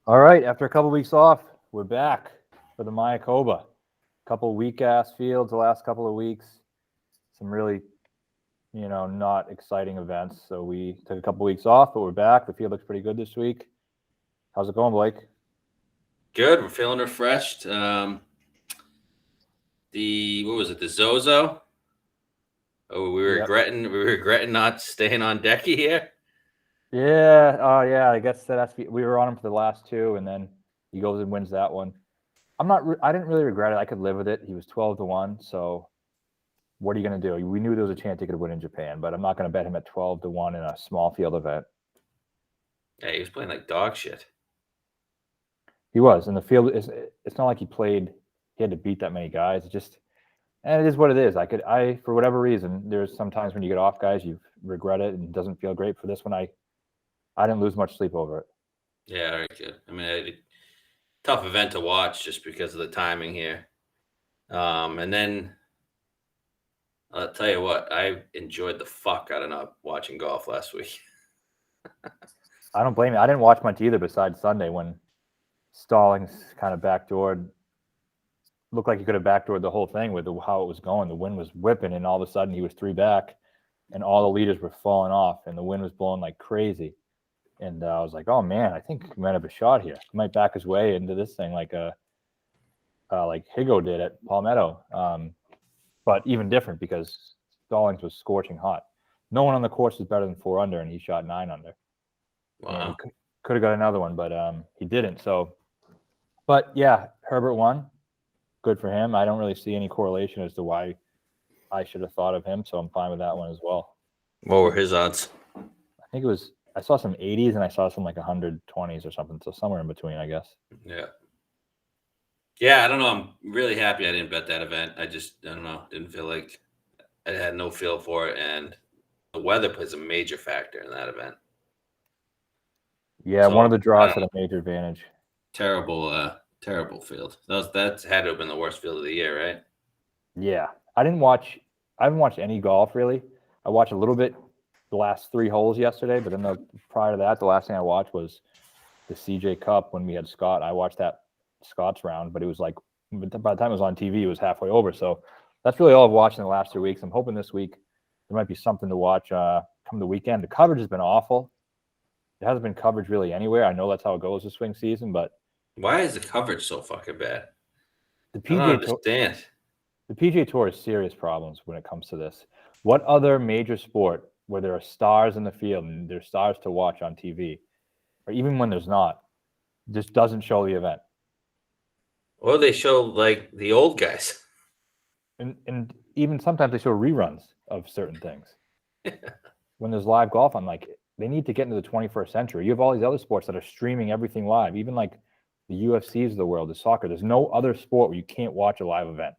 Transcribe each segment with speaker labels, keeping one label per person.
Speaker 1: All right, after a couple weeks off, we're back for the Mayakoba. Couple weak-ass fields the last couple of weeks. Some really, not exciting events. So we took a couple weeks off, but we're back. The field looks pretty good this week. How's it going, Blake?
Speaker 2: Good. We're feeling refreshed. What was it? The Zozo. Oh,
Speaker 1: Yep.
Speaker 2: we were regretting not staying on decky here.
Speaker 1: Yeah. Oh, yeah. I guess we were on him for the last two, and then he goes and wins that one. I didn't really regret it. I could live with it. He was 12-1, so what are you going to do? We knew there was a chance he could win in Japan, but I'm not going to bet him at 12-1 in a small field event.
Speaker 2: Yeah, he was playing like dog shit.
Speaker 1: He was, and the field is. It's not like he had to beat that many guys. And it is what it is. For whatever reason, there's sometimes when you get off guys, you regret it and it doesn't feel great. For this one, I didn't lose much sleep over it.
Speaker 2: Yeah, very good. I mean, tough event to watch just because of the timing here. And then I'll tell you what, I enjoyed the fuck out of not watching golf last week.
Speaker 1: I don't blame you. I didn't watch much either besides Sunday when Stallings kind of backdoored. Looked like he could have backdoored the whole thing with how it was going. The wind was whipping, and all of a sudden he was 3 back, and all the leaders were falling off, and the wind was blowing like crazy. And I was like, oh man, I think he might have a shot here. He might back his way into this thing like Higo did at Palmetto. But even different because Stallings was scorching hot. No one on the course is better than 4 under, and he shot 9 under.
Speaker 2: Wow.
Speaker 1: Could have got another one, but he didn't. So, but yeah, Herbert won. Good for him. I don't really see any correlation as to why I should have thought of him, so I'm fine with that one as well.
Speaker 2: What were his odds?
Speaker 1: I think I saw some 80s and I saw some like 120s or something, so somewhere in between, I guess.
Speaker 2: Yeah. Yeah, I don't know. I'm really happy I didn't bet that event. I don't know. Didn't feel like I had no feel for it, and the weather plays a major factor in that event.
Speaker 1: Yeah,
Speaker 2: So,
Speaker 1: one of the draws had a major advantage.
Speaker 2: Terrible field. That's had to have been the worst field of the year, right?
Speaker 1: Yeah, I haven't watched any golf really. I watched a little bit the last 3 holes yesterday, but then prior to that, the last thing I watched was the CJ Cup when we had Scott. I watched that Scott's round, but it was like by the time it was on TV, it was halfway over. So that's really all I've watched in the last 2 weeks. I'm hoping this week there might be something to watch come the weekend. The coverage has been awful. There hasn't been coverage really anywhere. I know that's how it goes this swing season, but
Speaker 2: why is the coverage so fucking bad?
Speaker 1: The
Speaker 2: I don't understand.
Speaker 1: The PGA Tour has serious problems when it comes to this. What other major sport where there are stars in the field and there's stars to watch on TV, or even when there's not, just doesn't show the event?
Speaker 2: Or they show like the old guys.
Speaker 1: And even sometimes they show reruns of certain things. When there's live golf, I'm like, they need to get into the 21st century. You have all these other sports that are streaming everything live, even like the UFCs of the world, the soccer. There's no other sport where you can't watch a live event.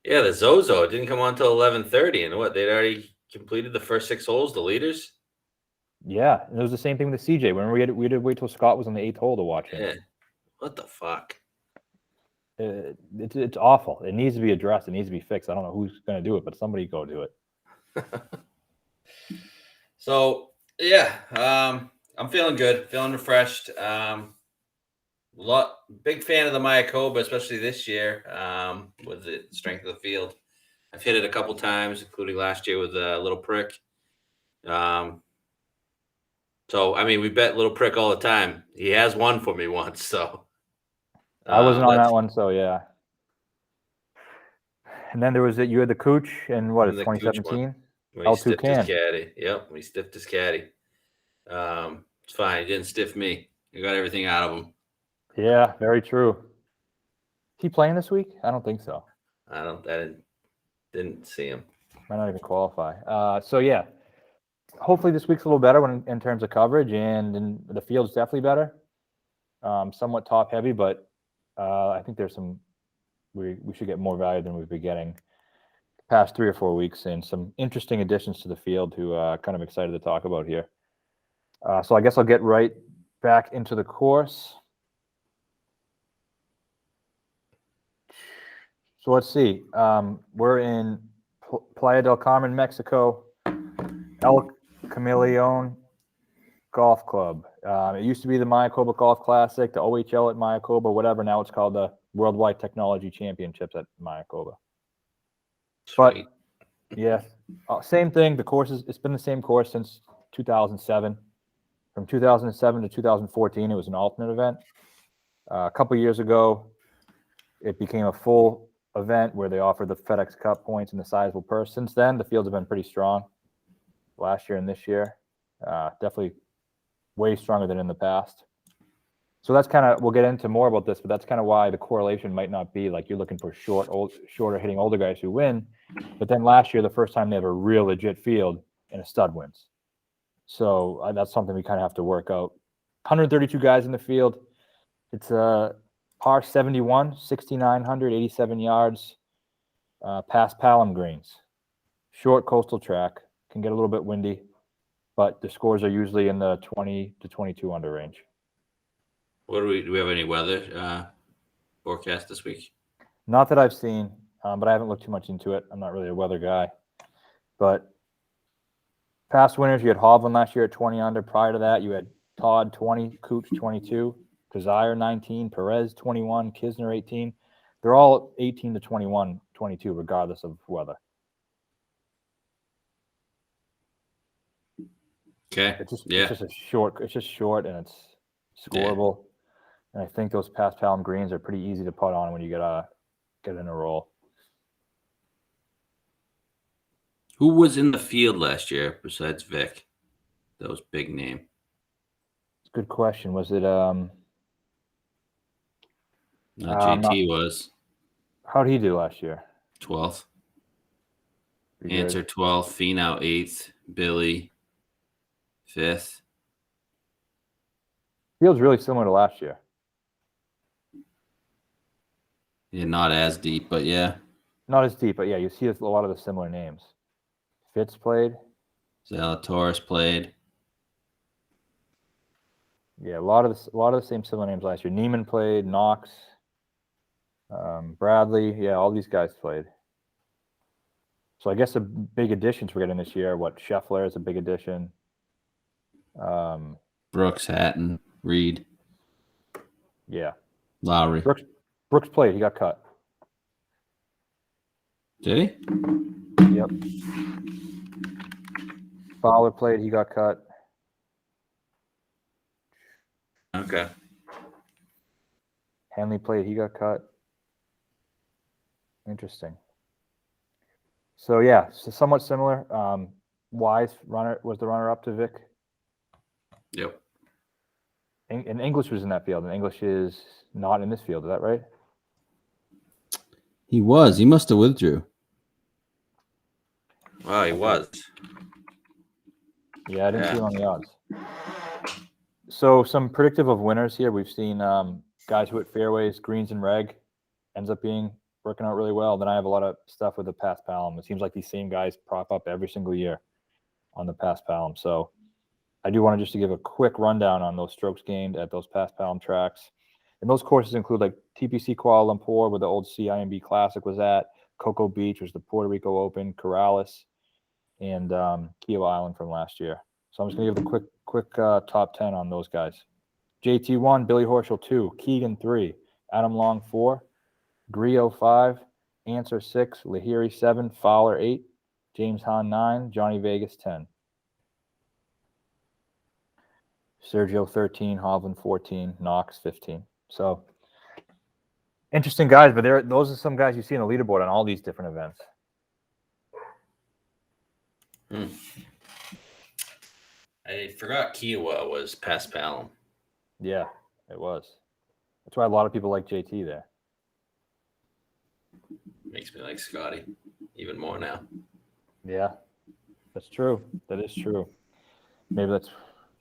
Speaker 2: Yeah, the Zozo didn't come on until 11:30, and they'd already completed the first 6 holes, the leaders.
Speaker 1: Yeah, and it was the same thing with the CJ. When we had to wait till Scott was on the 8th hole to watch him.
Speaker 2: Yeah. What the fuck?
Speaker 1: It's awful. It needs to be addressed. It needs to be fixed. I don't know who's going to do it, but somebody go do it.
Speaker 2: So yeah, I'm feeling good, feeling refreshed. Big fan of the Mayakoba, especially this year. With the strength of the field, I've hit it a couple times, including last year with a Little Prick. So I mean, we bet Little Prick all the time. He has won for me once, so
Speaker 1: I wasn't on that one, so yeah. And then there was you had the Cooch in what is 2017?
Speaker 2: He stiffed his caddy. Yep, he stiffed his caddy. It's fine. He didn't stiff me. He got everything out of him.
Speaker 1: Yeah, very true. Is he playing this week? I don't think so.
Speaker 2: I didn't see him.
Speaker 1: Might not even qualify. So yeah, hopefully this week's a little better in terms of coverage, and the field's definitely better. Somewhat top heavy, but I think there's some. We should get more value than we've been getting the past 3 or 4 weeks, and some interesting additions to the field who kind of excited to talk about here. So I guess I'll get right back into the course. So let's see. We're in Playa del Carmen, Mexico. El Camaleon Golf Club. It used to be the Mayakoba Golf Classic, the OHL at Mayakoba, whatever. Now it's called the Worldwide Technology Championships at Mayakoba. But
Speaker 2: Sweet.
Speaker 1: yeah, same thing. The courses, it's been the same course since 2007. From 2007 to 2014, it was an alternate event. A couple years ago, it became a full event where they offered the FedEx Cup points and the sizable purse. Since then, the fields have been pretty strong last year and this year. Definitely way stronger than in the past. So that's kind of, we'll get into more about this, but that's kind of why the correlation might not be like you're looking for shorter hitting older guys who win. But then last year, the first time they have a real legit field and a stud wins. So that's something we kind of have to work out. 132 guys in the field. It's a par 71, 6,987 yards, past Palom greens. Short coastal track, can get a little bit windy, but the scores are usually in the 20 to 22 under range.
Speaker 2: What do we have any weather forecast this week?
Speaker 1: Not that I've seen, but I haven't looked too much into it. I'm not really a weather guy. But past winners, you had Hovland last year at 20 under. Prior to that, you had Todd 20, Cooch 22, Kazire 19, Perez 21, Kisner 18. They're all 18 to 21, 22, regardless of weather.
Speaker 2: Okay.
Speaker 1: It's just short and it's scoreable. Yeah. And I think those past Palom greens are pretty easy to putt on when you get in a roll.
Speaker 2: Who was in the field last year besides Vic? That was big name.
Speaker 1: Good question. Was it
Speaker 2: JT was.
Speaker 1: How'd he do last year?
Speaker 2: 12th. Answer 12th. Finau 8th. Billy 5th.
Speaker 1: Feels really similar to last year.
Speaker 2: Yeah, not as deep, but yeah.
Speaker 1: Not as deep, but yeah, you see a lot of the similar names. Fitz played.
Speaker 2: Zalatoris played.
Speaker 1: Yeah, a lot of the same similar names last year. Neiman played. Knox, Bradley. Yeah, all these guys played. So I guess the big additions we're getting this year. Scheffler is a big addition.
Speaker 2: Brooks, Hatton, Reed.
Speaker 1: Yeah.
Speaker 2: Lowry.
Speaker 1: Brooks played. He got cut.
Speaker 2: Did he?
Speaker 1: Yep. Fowler played. He got cut.
Speaker 2: Okay.
Speaker 1: Henley played. He got cut. Interesting. So yeah, so somewhat similar. Wise was the runner up to Vic.
Speaker 2: Yep.
Speaker 1: And English was in that field, and English is not in this field. Is that right?
Speaker 3: He was. He must have withdrew.
Speaker 2: Well, he was.
Speaker 1: Yeah, I didn't see him on the odds. So some predictive of winners here. We've seen guys who hit fairways, greens and reg, ends up working out really well. Then I have a lot of stuff with the past Palom. It seems like these same guys prop up every single year on the past Palom. So I do want to just to give a quick rundown on those strokes gained at those past Palom tracks. And those courses include like TPC Kuala Lumpur, where the old CIMB Classic was at, Cocoa Beach, which was the Puerto Rico Open, Corrales, and Kiowa Island from last year. So I'm just going to give a quick top 10 on those guys. JT 1, Billy Horschel 2, Keegan 3, Adam Long 4, Griot 5, Answer 6, Lahiri 7, Fowler 8, James Hahn 9, Johnny Vegas 10. Sergio 13, Hovland 14, Knox 15. So interesting guys, but those are some guys you see on the leaderboard on all these different events.
Speaker 2: I forgot Kiowa was past Palom.
Speaker 1: Yeah, it was. That's why a lot of people like JT there.
Speaker 2: Makes me like Scotty even more now.
Speaker 1: Yeah, that's true. That is true. Maybe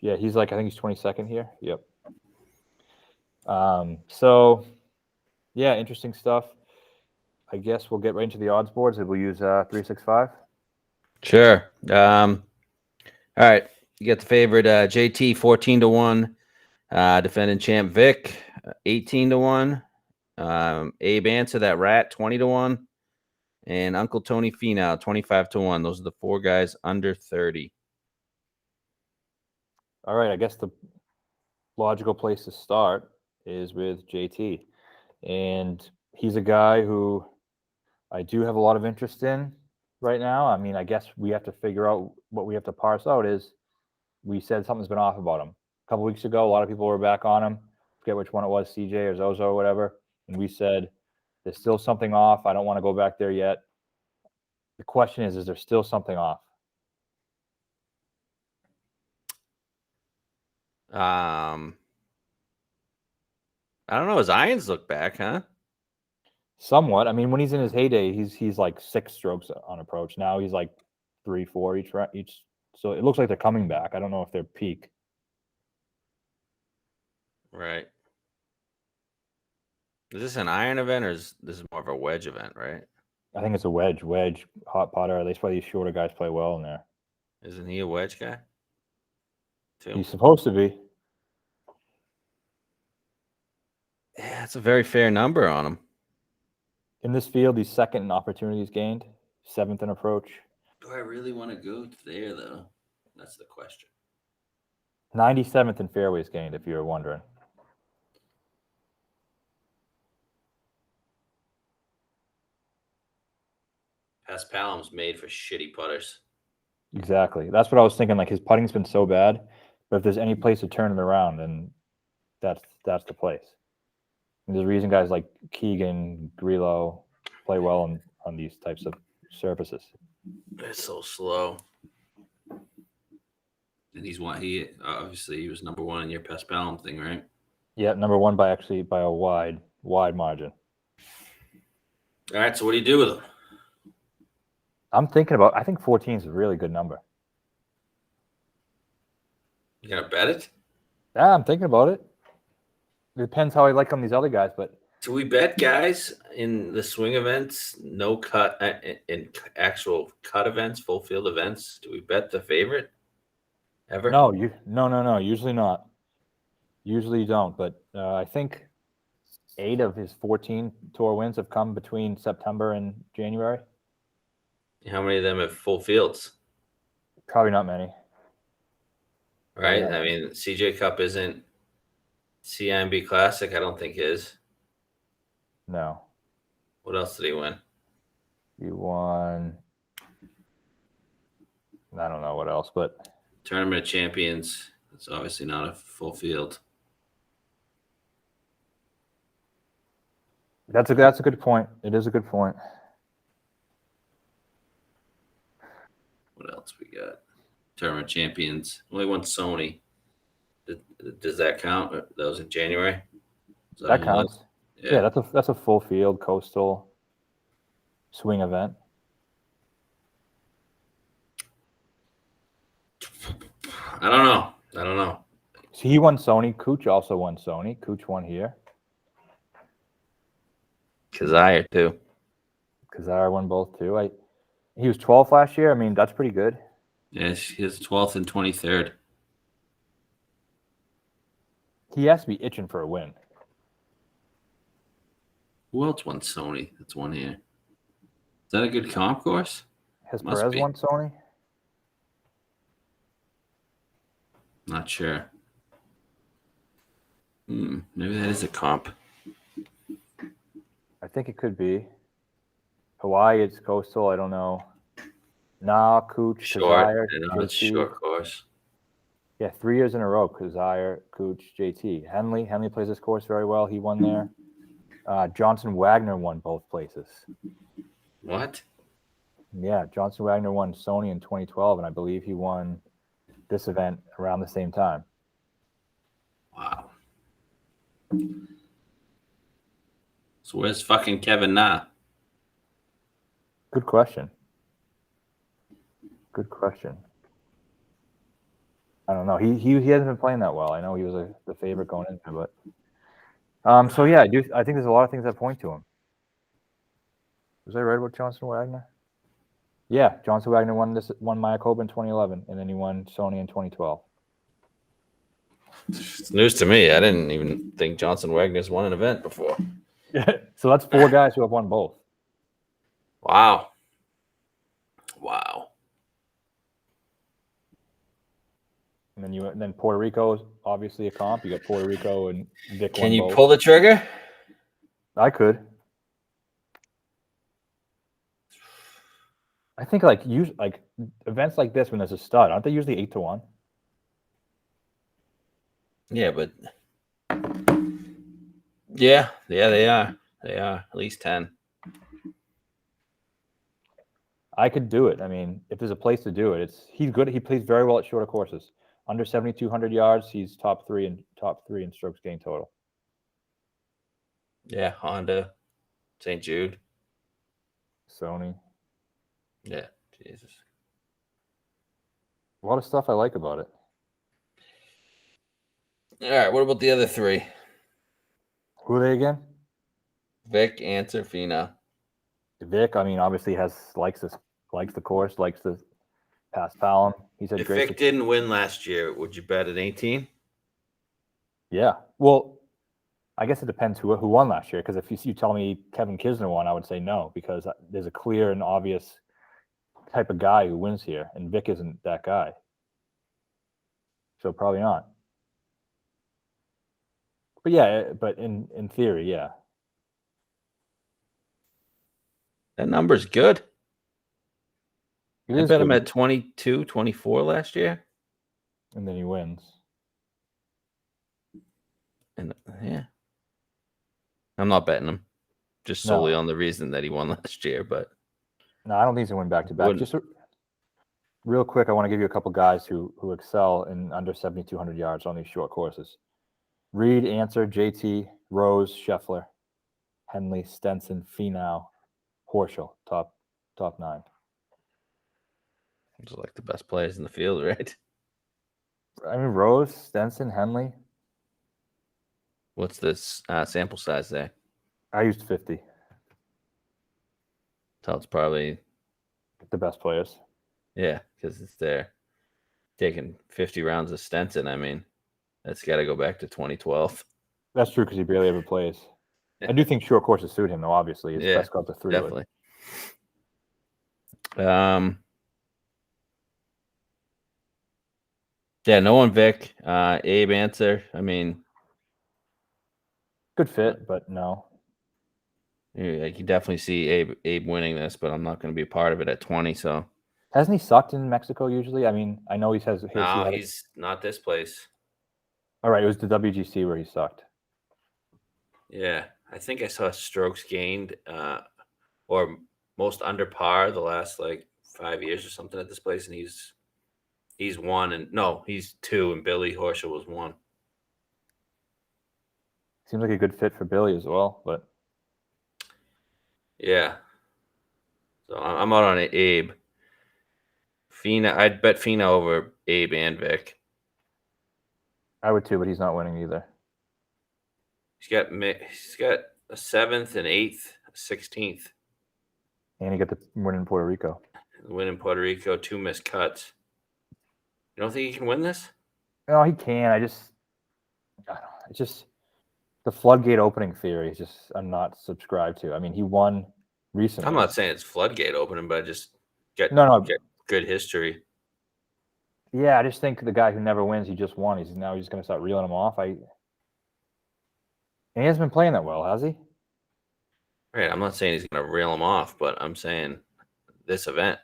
Speaker 1: he's I think he's 22nd here. Yep. So yeah, interesting stuff. I guess we'll get right into the odds boards and we'll use 365.
Speaker 3: Sure. All right. You get the favorite JT 14-1, defending champ Vic 18-1, Abe Answer, that rat 20-1, and Uncle Tony Finau 25-1. Those are the four guys under 30.
Speaker 1: All right, I guess the logical place to start is with JT. And he's a guy who I do have a lot of interest in right now. I mean, I guess we have to figure out what we have to parse out is we said something's been off about him. A couple weeks ago, a lot of people were back on him. Forget which one it was, CJ or Zozo or whatever. And we said, there's still something off. I don't want to go back there yet. The question is there still something off?
Speaker 3: I don't know. His irons look back, huh?
Speaker 1: Somewhat. I mean, when he's in his heyday, he's like 6 strokes on approach. Now he's like 3, 4 each. So it looks like they're coming back. I don't know if they're peak.
Speaker 3: Right. Is this an iron event or is this more of a wedge event, right?
Speaker 1: I think it's a wedge, hot putter. That's why these shorter guys play well in there.
Speaker 3: Isn't he a wedge guy? Too.
Speaker 1: He's supposed to be.
Speaker 3: Yeah, it's a very fair number on him.
Speaker 1: In this field, he's second in opportunities gained, 7th in approach.
Speaker 2: Do I really want to go there, though? That's the question.
Speaker 1: 97th in fairways gained, if you were wondering.
Speaker 2: Paspalum's made for shitty putters.
Speaker 1: Exactly. That's what I was thinking. Like his putting's been so bad, but if there's any place to turn it around, then that's the place. And there's a reason guys like Keegan, Grillo play well on these types of surfaces.
Speaker 2: It's so slow. And he obviously he was number 1 in your Paspalum thing, right?
Speaker 1: Yeah, number 1 by a wide margin.
Speaker 2: All right, so what do you do with him?
Speaker 1: I think 14 is a really good number.
Speaker 2: You gonna bet it?
Speaker 1: Yeah, I'm thinking about it. It depends how I like on these other guys, but
Speaker 2: Do we bet guys in the swing events, no cut, in actual cut events, full field events? Do we bet the favorite ever?
Speaker 1: no. Usually not. Usually you don't. But I think 8 of his 14 tour wins have come between September and January.
Speaker 2: How many of them have full fields?
Speaker 1: Probably not many.
Speaker 2: Right?
Speaker 1: Yeah.
Speaker 2: I mean, CJ Cup isn't CIMB Classic. I don't think is.
Speaker 1: No.
Speaker 2: What else did he win?
Speaker 1: He won. I don't know what else, but
Speaker 2: Tournament of Champions. It's obviously not a full field.
Speaker 1: that's a good point. It is a good point.
Speaker 2: What else we got? Tournament of Champions. Only one Sony. Does that count? That was in January.
Speaker 1: That counts.
Speaker 2: Yeah.
Speaker 1: Yeah, that's a full field coastal swing event.
Speaker 2: I don't know.
Speaker 1: So he won Sony. Cooch also won Sony. Cooch won here.
Speaker 3: Kazire too.
Speaker 1: Kazar won both too. He was 12th last year. I mean, that's pretty good.
Speaker 2: Yeah, his 12th and 23rd.
Speaker 1: He has to be itching for a win.
Speaker 2: Who else won Sony? That's one here. Is that a good comp course?
Speaker 1: Has
Speaker 2: Must
Speaker 1: Perez
Speaker 2: be.
Speaker 1: won Sony?
Speaker 2: Not sure. Maybe that is a comp.
Speaker 1: I think it could be. Hawaii, it's coastal. I don't know. Nah, Cooch,
Speaker 2: Short.
Speaker 1: Kazire,
Speaker 2: I know it's a
Speaker 1: JT.
Speaker 2: short course.
Speaker 1: Yeah, 3 years in a row. Kazire, Cooch, JT. Henley plays this course very well. He won there. Johnson Wagner won both places.
Speaker 2: What?
Speaker 1: Yeah, Johnson Wagner won Sony in 2012, and I believe he won this event around the same time.
Speaker 2: Wow. So where's fucking Kevin Na?
Speaker 1: Good question. I don't know. He hasn't been playing that well. I know he was the favorite going into it, but so yeah, I think there's a lot of things that point to him. Was I right about Johnson Wagner? Yeah, Johnson Wagner won Mayakoba in 2011, and then he won Sony in 2012.
Speaker 3: It's news to me. I didn't even think Johnson Wagner's won an event before.
Speaker 1: Yeah, so that's 4 guys who have won both.
Speaker 2: Wow.
Speaker 1: And then Puerto Rico is obviously a comp. You got Puerto Rico and Vic.
Speaker 3: Can
Speaker 1: won
Speaker 3: you
Speaker 1: both.
Speaker 3: pull the trigger?
Speaker 1: I could. I think like events like this when there's a stud, aren't they usually 8-1?
Speaker 3: Yeah, but yeah, they are. They are at least 10.
Speaker 1: I could do it. I mean, if there's a place to do it, he's good. He plays very well at shorter courses. Under 7,200 yards, he's top three in strokes gained total.
Speaker 3: Yeah, Honda, St. Jude.
Speaker 1: Sony.
Speaker 3: Yeah, Jesus.
Speaker 1: A lot of stuff I like about it.
Speaker 3: All right, what about the other three?
Speaker 1: Who are they again?
Speaker 3: Vic, Answer, Fina.
Speaker 1: Vic, I mean, obviously likes the course, likes the past Palom. He's had
Speaker 2: If
Speaker 1: great.
Speaker 2: Vic didn't win last year, would you bet at 18?
Speaker 1: Yeah. Well, I guess it depends who won last year. Because if you tell me Kevin Kisner won, I would say no, because there's a clear and obvious type of guy who wins here, and Vic isn't that guy. So probably not. But yeah, but in theory, yeah.
Speaker 3: That number's good.
Speaker 1: It
Speaker 3: I
Speaker 1: is
Speaker 3: bet him
Speaker 1: good,
Speaker 3: at 22, 24 last year.
Speaker 1: and then he wins.
Speaker 3: And yeah. I'm not betting him. Just solely
Speaker 1: No.
Speaker 3: on the reason that he won last year, but
Speaker 1: No, I don't think he's gonna win back to back.
Speaker 3: Wouldn't.
Speaker 1: Just real quick, I want to give you a couple guys who excel in under 7,200 yards on these short courses. Reed, Answer, JT, Rose, Scheffler, Henley, Stenson, Finau, Horschel, top 9.
Speaker 3: those are like the best players in the field, right?
Speaker 1: I mean, Rose, Stenson, Henley.
Speaker 3: What's this sample size there?
Speaker 1: I used 50.
Speaker 3: So it's probably,
Speaker 1: The best players.
Speaker 3: yeah, because it's there. Taking 50 rounds of Stenson, I mean, that's got to go back to 2012.
Speaker 1: That's true because he barely ever plays. I do think short courses suit him, though. Obviously, his
Speaker 3: Yeah,
Speaker 1: best club's a 3 wood.
Speaker 3: Definitely. Yeah, no one Vic. Abe Answer. I mean,
Speaker 1: Good fit, but no.
Speaker 3: you can definitely see Abe winning this, but I'm not going to be a part of it at 20. So
Speaker 1: Hasn't he sucked in Mexico usually? I mean, I know he has.
Speaker 2: No, he's not this place.
Speaker 1: All right, it was the WGC where he sucked.
Speaker 2: Yeah, I think I saw strokes gained or most under par the last like 5 years or something at this place, and he's one, and no, he's 2, and Billy Horschel was 1.
Speaker 1: Seems like a good fit for Billy as well, but
Speaker 2: Yeah. So I'm out on Abe. Fina, I'd bet Fina over Abe and Vic.
Speaker 1: I would too, but he's not winning either.
Speaker 2: He's got a 7th and 8th, 16th.
Speaker 1: And he got the win in Puerto Rico.
Speaker 2: Win in Puerto Rico, 2 missed cuts. You don't think he can win this?
Speaker 1: No, he can. I don't know. It's just the floodgate opening theory is just I'm not subscribed to. I mean, he won recently.
Speaker 2: I'm not saying it's floodgate opening, but I just get good history.
Speaker 1: Yeah, I just think the guy who never wins, he just won. He's going to start reeling him off. And he hasn't been playing that well, has he?
Speaker 2: Right. I'm not saying he's going to reel him off, but I'm saying this event.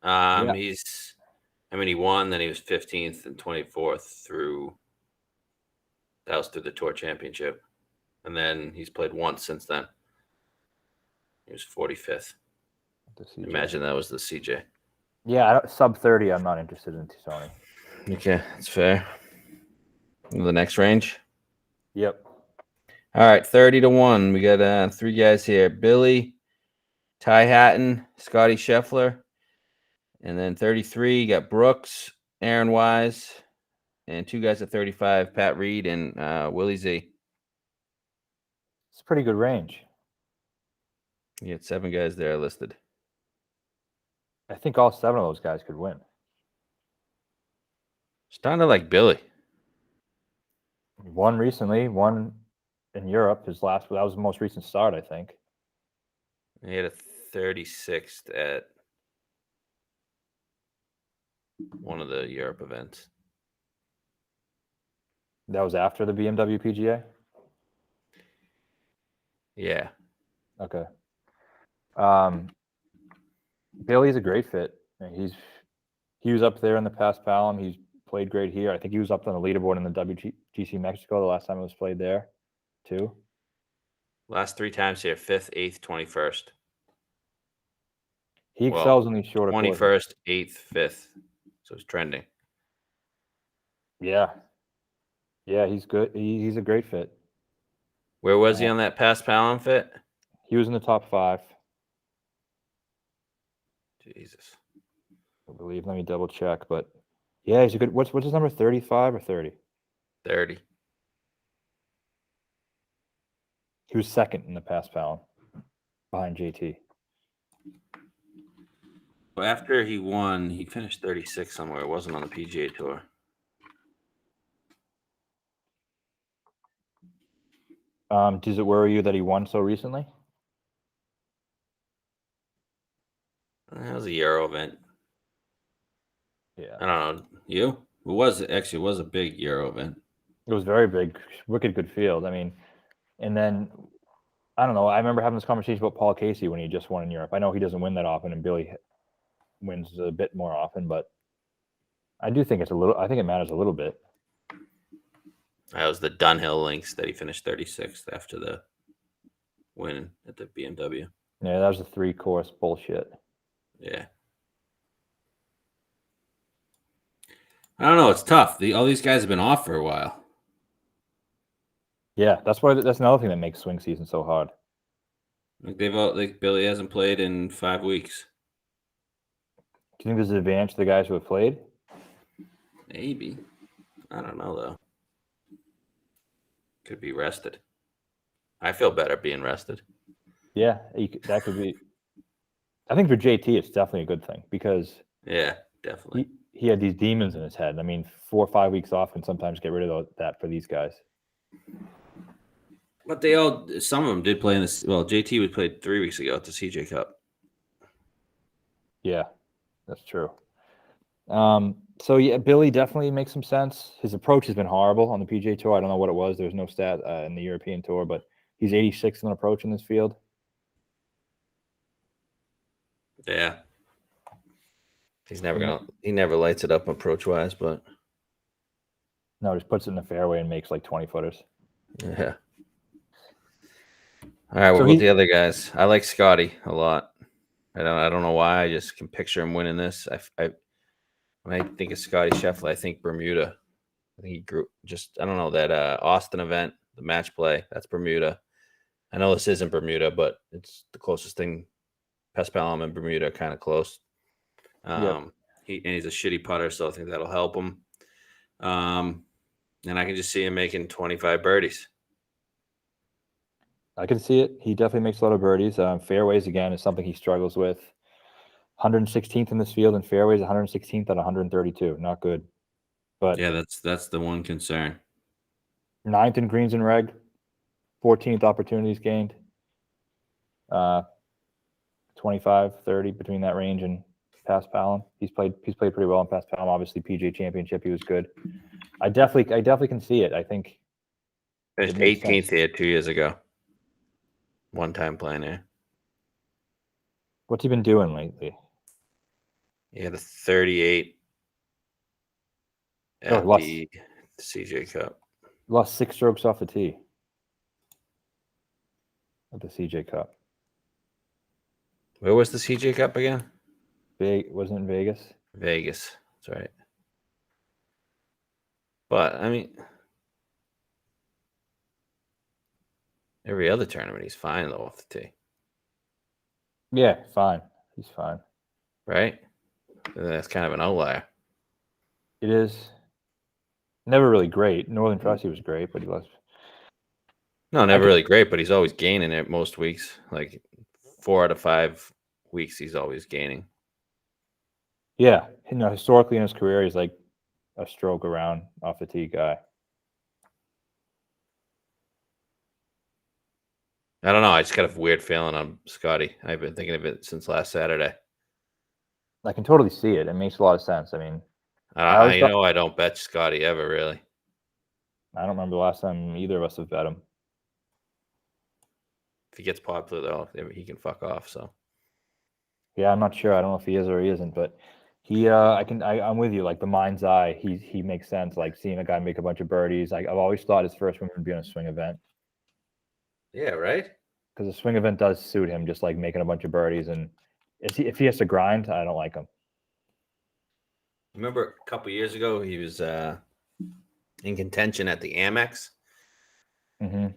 Speaker 1: Yeah.
Speaker 2: He won, then he was 15th and 24th through the Tour Championship. And then he's played once since then. He was 45th. Imagine that was the CJ.
Speaker 1: Yeah, sub 30, I'm not interested in Sony.
Speaker 3: okay, that's fair. The next range.
Speaker 1: Yep.
Speaker 3: All right, 30-1. We got 3 guys here: Billy, Ty Hatton, Scotty Scheffler, and then 33. You got Brooks, Aaron Wise, and 2 guys at 35: Pat Reed and Willie Z.
Speaker 1: It's a pretty good range.
Speaker 3: You had 7 guys there listed.
Speaker 1: I think all 7 of those guys could win.
Speaker 3: Sounded like Billy.
Speaker 1: One recently, one in Europe. That was the most recent start, I think.
Speaker 2: He had a 36th at
Speaker 3: one of the Europe events.
Speaker 1: That was after the BMW PGA.
Speaker 3: Yeah.
Speaker 1: Okay. Billy's a great fit. He was up there in the past Palom. He's played great here. I think he was up on the leaderboard in the WGC Mexico the last time it was played there, too.
Speaker 3: Last 3 times here: 5th, 8th, 21st.
Speaker 1: He excels in these shorter courses.
Speaker 3: 21st, 8th, 5th. So it's trending.
Speaker 1: Yeah. Yeah, he's good. He's a great fit.
Speaker 3: Where was he on that past Palom fit?
Speaker 1: He was in the top 5.
Speaker 3: Jesus.
Speaker 1: I believe. Let me double check. But yeah, he's a good. What's his number? 35 or 30?
Speaker 3: 30.
Speaker 1: He was second in the past Palom, behind JT.
Speaker 3: Well, after he won, he finished 36 somewhere. It wasn't on the PGA Tour.
Speaker 1: Does it worry you that he won so recently?
Speaker 3: That was a Euro event.
Speaker 1: Yeah.
Speaker 3: I don't know. You? It was a big Euro event.
Speaker 1: It was very big, wicked good field. I mean, and then I don't know. I remember having this conversation about Paul Casey when he just won in Europe. I know he doesn't win that often, and Billy wins a bit more often, but I do think it's a little. I think it matters a little bit.
Speaker 3: That was the Dunhill Links that he finished 36th after the win at the BMW.
Speaker 1: Yeah, that was a 3-course bullshit.
Speaker 3: Yeah. I don't know. It's tough. All these guys have been off for a while.
Speaker 1: Yeah, that's another thing that makes swing season so hard.
Speaker 3: Like Billy hasn't played in 5 weeks.
Speaker 1: Do you think there's an advantage to the guys who have played?
Speaker 3: Maybe. I don't know though. Could be rested. I feel better being rested.
Speaker 1: Yeah, that could be. I think for JT, it's definitely a good thing because
Speaker 3: yeah, definitely.
Speaker 1: He had these demons in his head. I mean, 4 or 5 weeks off can sometimes get rid of that for these guys.
Speaker 3: But some of them did play in this. Well, JT was played 3 weeks ago at the CJ Cup.
Speaker 1: Yeah, that's true. So yeah, Billy definitely makes some sense. His approach has been horrible on the PGA Tour. I don't know what it was. There's no stat in the European Tour, but he's 86th in approach in this field.
Speaker 3: Yeah. He never lights it up approach wise, but
Speaker 1: no, just puts it in the fairway and makes like 20 footers.
Speaker 3: Yeah. All right, what about the other guys? I like Scotty a lot. I don't know why. I just can picture him winning this. When I think of Scotty Scheffler, I think Bermuda. I think he grew I don't know, that Austin event, the match play, that's Bermuda. I know this isn't Bermuda, but it's the closest thing. Paspalum and Bermuda kind of close. He's a shitty putter, so I think that'll help him. And I can just see him making 25 birdies.
Speaker 1: I can see it. He definitely makes a lot of birdies. Fairways, again, is something he struggles with. 116th in this field, and fairways 116th at 132. Not good. But
Speaker 3: yeah, that's the one concern.
Speaker 1: 9th in greens and reg, 14th opportunities gained. 25, 30 between that range and Paspalum. He's played pretty well in Paspalum. Obviously, PGA Championship, he was good. I definitely can see it. I think
Speaker 3: finished 18th here 2 years ago. One time playing there.
Speaker 1: What's he been doing lately?
Speaker 3: He had a 38 at the CJ Cup.
Speaker 1: Lost 6 strokes off the tee at the CJ Cup.
Speaker 3: Where was the CJ Cup again?
Speaker 1: Wasn't it in Vegas?
Speaker 3: Vegas. That's right. But, I mean, every other tournament, he's fine, though, off the tee.
Speaker 1: Yeah, fine. He's fine.
Speaker 3: Right? That's kind of an outlier.
Speaker 1: It is. Never really great. Northern Trust, he was great, but he was.
Speaker 3: No, never really great, but he's always gaining it most weeks. Like 4 out of 5 weeks, he's always gaining.
Speaker 1: Yeah. Historically in his career, he's like a stroke around off the tee guy.
Speaker 3: I don't know. I just got a weird feeling on Scotty. I've been thinking of it since last Saturday.
Speaker 1: I can totally see it. It makes a lot of sense. I mean, I
Speaker 3: I
Speaker 1: always
Speaker 3: you
Speaker 1: thought,
Speaker 3: know I don't bet Scotty ever really.
Speaker 1: I don't remember the last time either of us have bet him.
Speaker 3: If he gets popular though, he can fuck off. So
Speaker 1: Yeah, I'm not sure. I don't know if he is or he isn't, but I'm with you. Like the mind's eye, he makes sense. Like seeing a guy make a bunch of birdies. Like I've always thought his first one would be on a swing event
Speaker 2: Yeah, right.
Speaker 1: because a swing event does suit him, just like making a bunch of birdies. And if he has to grind, I don't like him.
Speaker 3: remember a couple years ago he was in contention at the Amex,
Speaker 1: Hmm.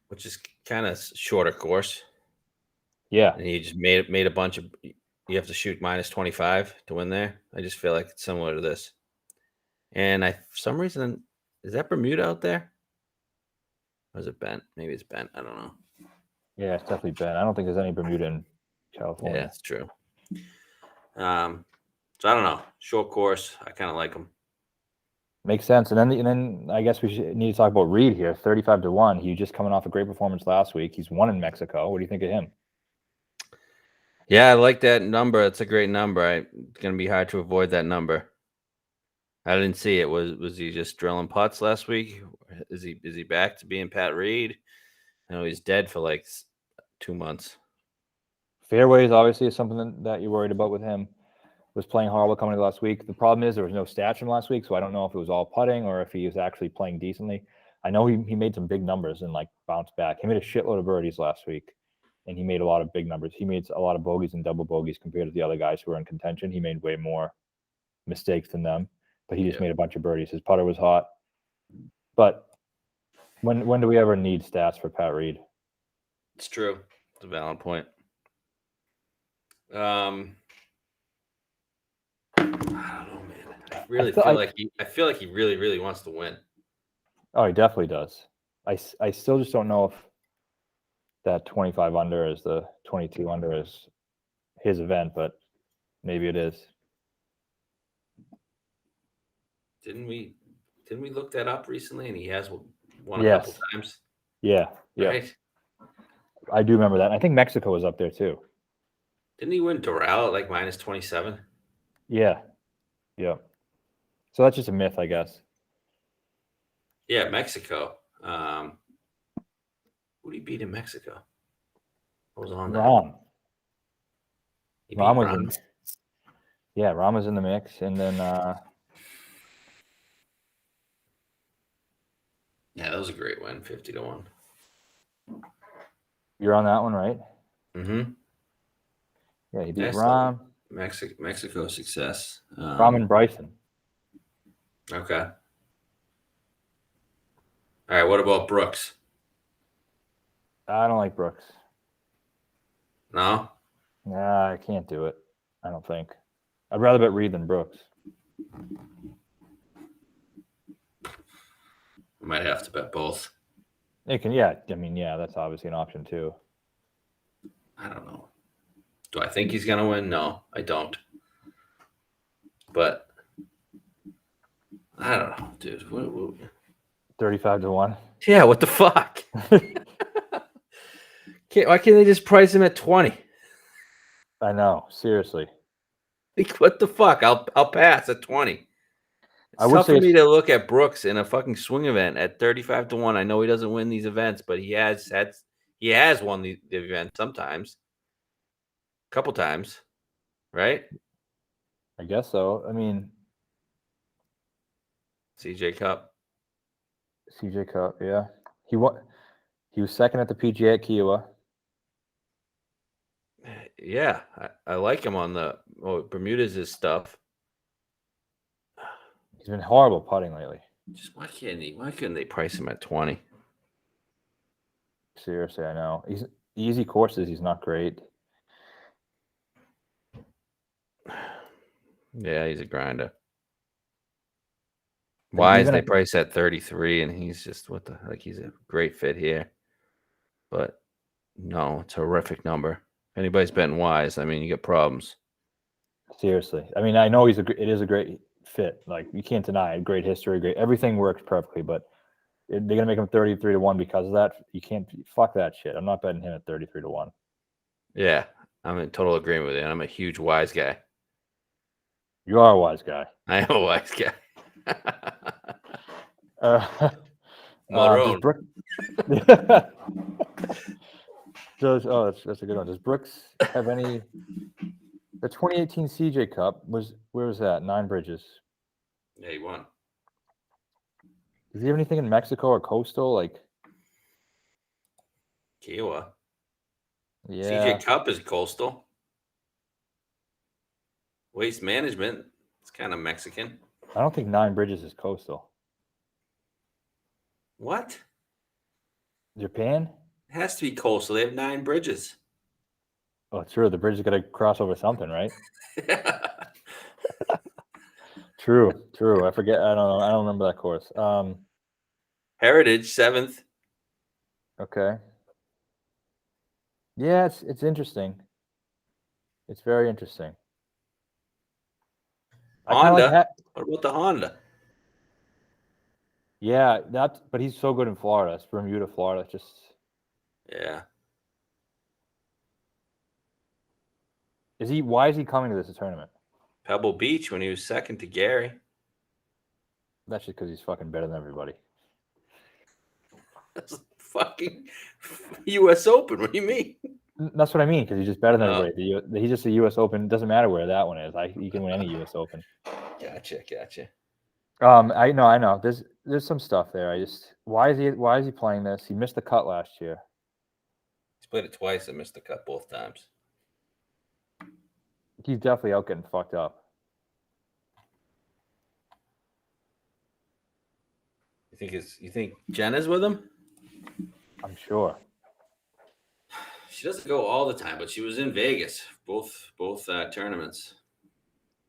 Speaker 3: which is kind of shorter course,
Speaker 1: Yeah,
Speaker 3: and he just made a bunch of. You have to shoot minus 25 to win there. I just feel like it's similar to this. And for some reason, is that Bermuda out there? Or is it bent? Maybe it's bent. I don't know.
Speaker 1: yeah, it's definitely been. I don't think there's any Bermuda in California.
Speaker 3: Yeah, it's true. So I don't know. Short course. I kind of like him.
Speaker 1: Makes sense. And then I guess we need to talk about Reed here. 35-1. He just coming off a great performance last week. He's won in Mexico. What do you think of him?
Speaker 3: Yeah, I like that number. It's a great number. It's gonna be hard to avoid that number. I didn't see it. Was he just drilling putts last week? Is he back to being Pat Reed? I know he's dead for like 2 months.
Speaker 1: Fairways obviously is something that you're worried about with him. Was playing horrible coming into last week. The problem is there was no stats from last week, so I don't know if it was all putting or if he was actually playing decently. I know he made some big numbers and like bounced back. He made a shitload of birdies last week, and he made a lot of big numbers. He made a lot of bogeys and double bogeys compared to the other guys who were in contention. He made way more mistakes than them, but he just made a bunch of birdies. His putter was hot. But when do we ever need stats for Pat Reed?
Speaker 3: It's true. It's a valid point. I don't know, man. I really feel like he really, really wants to win.
Speaker 1: Oh, he definitely does. I still just don't know if that 25 under is the 22 under is his event, but maybe it is.
Speaker 2: Didn't we look that up recently? And he has won a
Speaker 1: Yes.
Speaker 2: couple times.
Speaker 1: Yeah, yeah.
Speaker 2: Right?
Speaker 1: I do remember that. I think Mexico was up there too.
Speaker 2: Didn't he win Doral at like minus 27?
Speaker 1: Yeah, yeah. So that's just a myth, I guess.
Speaker 2: Yeah, Mexico. Who did he beat in Mexico? What was on that?
Speaker 1: Rom.
Speaker 2: He beat
Speaker 1: Rom was
Speaker 2: Ron.
Speaker 1: in. Yeah, Rom was in the mix, and then
Speaker 2: Yeah, that was a great win, 50-1.
Speaker 1: you're on that one, right?
Speaker 2: Mm-hmm.
Speaker 1: Yeah, he beat
Speaker 2: Yes,
Speaker 1: Rom.
Speaker 2: Mexico success.
Speaker 1: Rom and Bryson.
Speaker 2: Okay. All right. What about Brooks?
Speaker 1: I don't like Brooks.
Speaker 2: No.
Speaker 1: Nah, I can't do it. I don't think. I'd rather bet Reed than Brooks.
Speaker 2: We might have to bet both.
Speaker 1: It can, yeah. I mean, yeah, that's obviously an option too.
Speaker 2: I don't know. Do I think he's gonna win? No, I don't. But I don't know, dude.
Speaker 1: 35-1.
Speaker 3: Yeah, what the fuck? Why can't they just price him at 20?
Speaker 1: I know, seriously.
Speaker 3: Like, what the fuck? I'll pass at 20. It's
Speaker 1: I would
Speaker 3: tough
Speaker 1: say
Speaker 3: for me to look at Brooks in a fucking swing event at 35-1. I know he doesn't win these events, but he has won the event sometimes. A couple times. Right?
Speaker 1: I guess so. I mean,
Speaker 3: CJ Cup.
Speaker 1: CJ Cup, yeah. He won. He was second at the PGA at Kiowa.
Speaker 3: Yeah, I like him on the Bermuda's his stuff.
Speaker 1: He's been horrible putting lately.
Speaker 2: Just why
Speaker 3: couldn't they price him at 20?
Speaker 1: Seriously, I know. He's easy courses. He's not great.
Speaker 3: Yeah, he's a grinder. Why is
Speaker 1: even
Speaker 3: they
Speaker 1: at-
Speaker 3: price at 33 and he's just he's a great fit here. But no, it's a horrific number. If anybody's betting Wise, I mean, you get problems.
Speaker 1: Seriously, I mean, I know it is a great fit. Like you can't deny it. Great history, great everything works perfectly. But they're gonna make him 33-1 because of that. You can't fuck that shit. I'm not betting him at 33-1.
Speaker 3: Yeah, I'm in total agreement with you. I'm a huge Wise guy.
Speaker 1: You are a wise guy.
Speaker 3: I am a wise guy.
Speaker 1: Does
Speaker 2: Maroon.
Speaker 1: Brooks? That's a good one. Does Brooks have any? The 2018 CJ Cup where was that? Nine Bridges.
Speaker 2: Yeah, he won.
Speaker 1: Does he have anything in Mexico or Coastal? Like,
Speaker 2: Kiowa.
Speaker 1: yeah,
Speaker 2: CJ Cup is coastal. Waste Management. It's kind of Mexican.
Speaker 1: I don't think Nine Bridges is Coastal.
Speaker 2: What?
Speaker 1: Japan?
Speaker 2: It has to be coastal. They have 9 bridges.
Speaker 1: Oh, true. The bridge is got to cross over something, right? True. I forget. I don't know. I don't remember that course.
Speaker 2: Heritage 7th.
Speaker 1: Okay. Yeah, it's interesting. It's very interesting. I kind of
Speaker 2: Honda.
Speaker 1: like
Speaker 2: What about the Honda?
Speaker 1: Yeah, but he's so good in Florida. It's Bermuda, Florida. It's just
Speaker 2: Yeah.
Speaker 1: why is he coming to this tournament?
Speaker 2: Pebble Beach when he was second to Gary.
Speaker 1: That's just because he's fucking better than everybody.
Speaker 2: That's fucking U.S. Open. What do you mean?
Speaker 1: That's what I mean, because he's just better than
Speaker 2: Oh.
Speaker 1: everybody. He's just a U.S. Open. It doesn't matter where that one is. He can win any U.S. Open.
Speaker 2: Gotcha.
Speaker 1: I know. There's some stuff there. Why is he playing this? He missed the cut last year.
Speaker 2: He's played it twice and missed the cut both times.
Speaker 1: He's definitely out getting fucked up.
Speaker 2: You think Jenna's with him?
Speaker 1: I'm sure.
Speaker 2: She doesn't go all the time, but she was in Vegas both tournaments.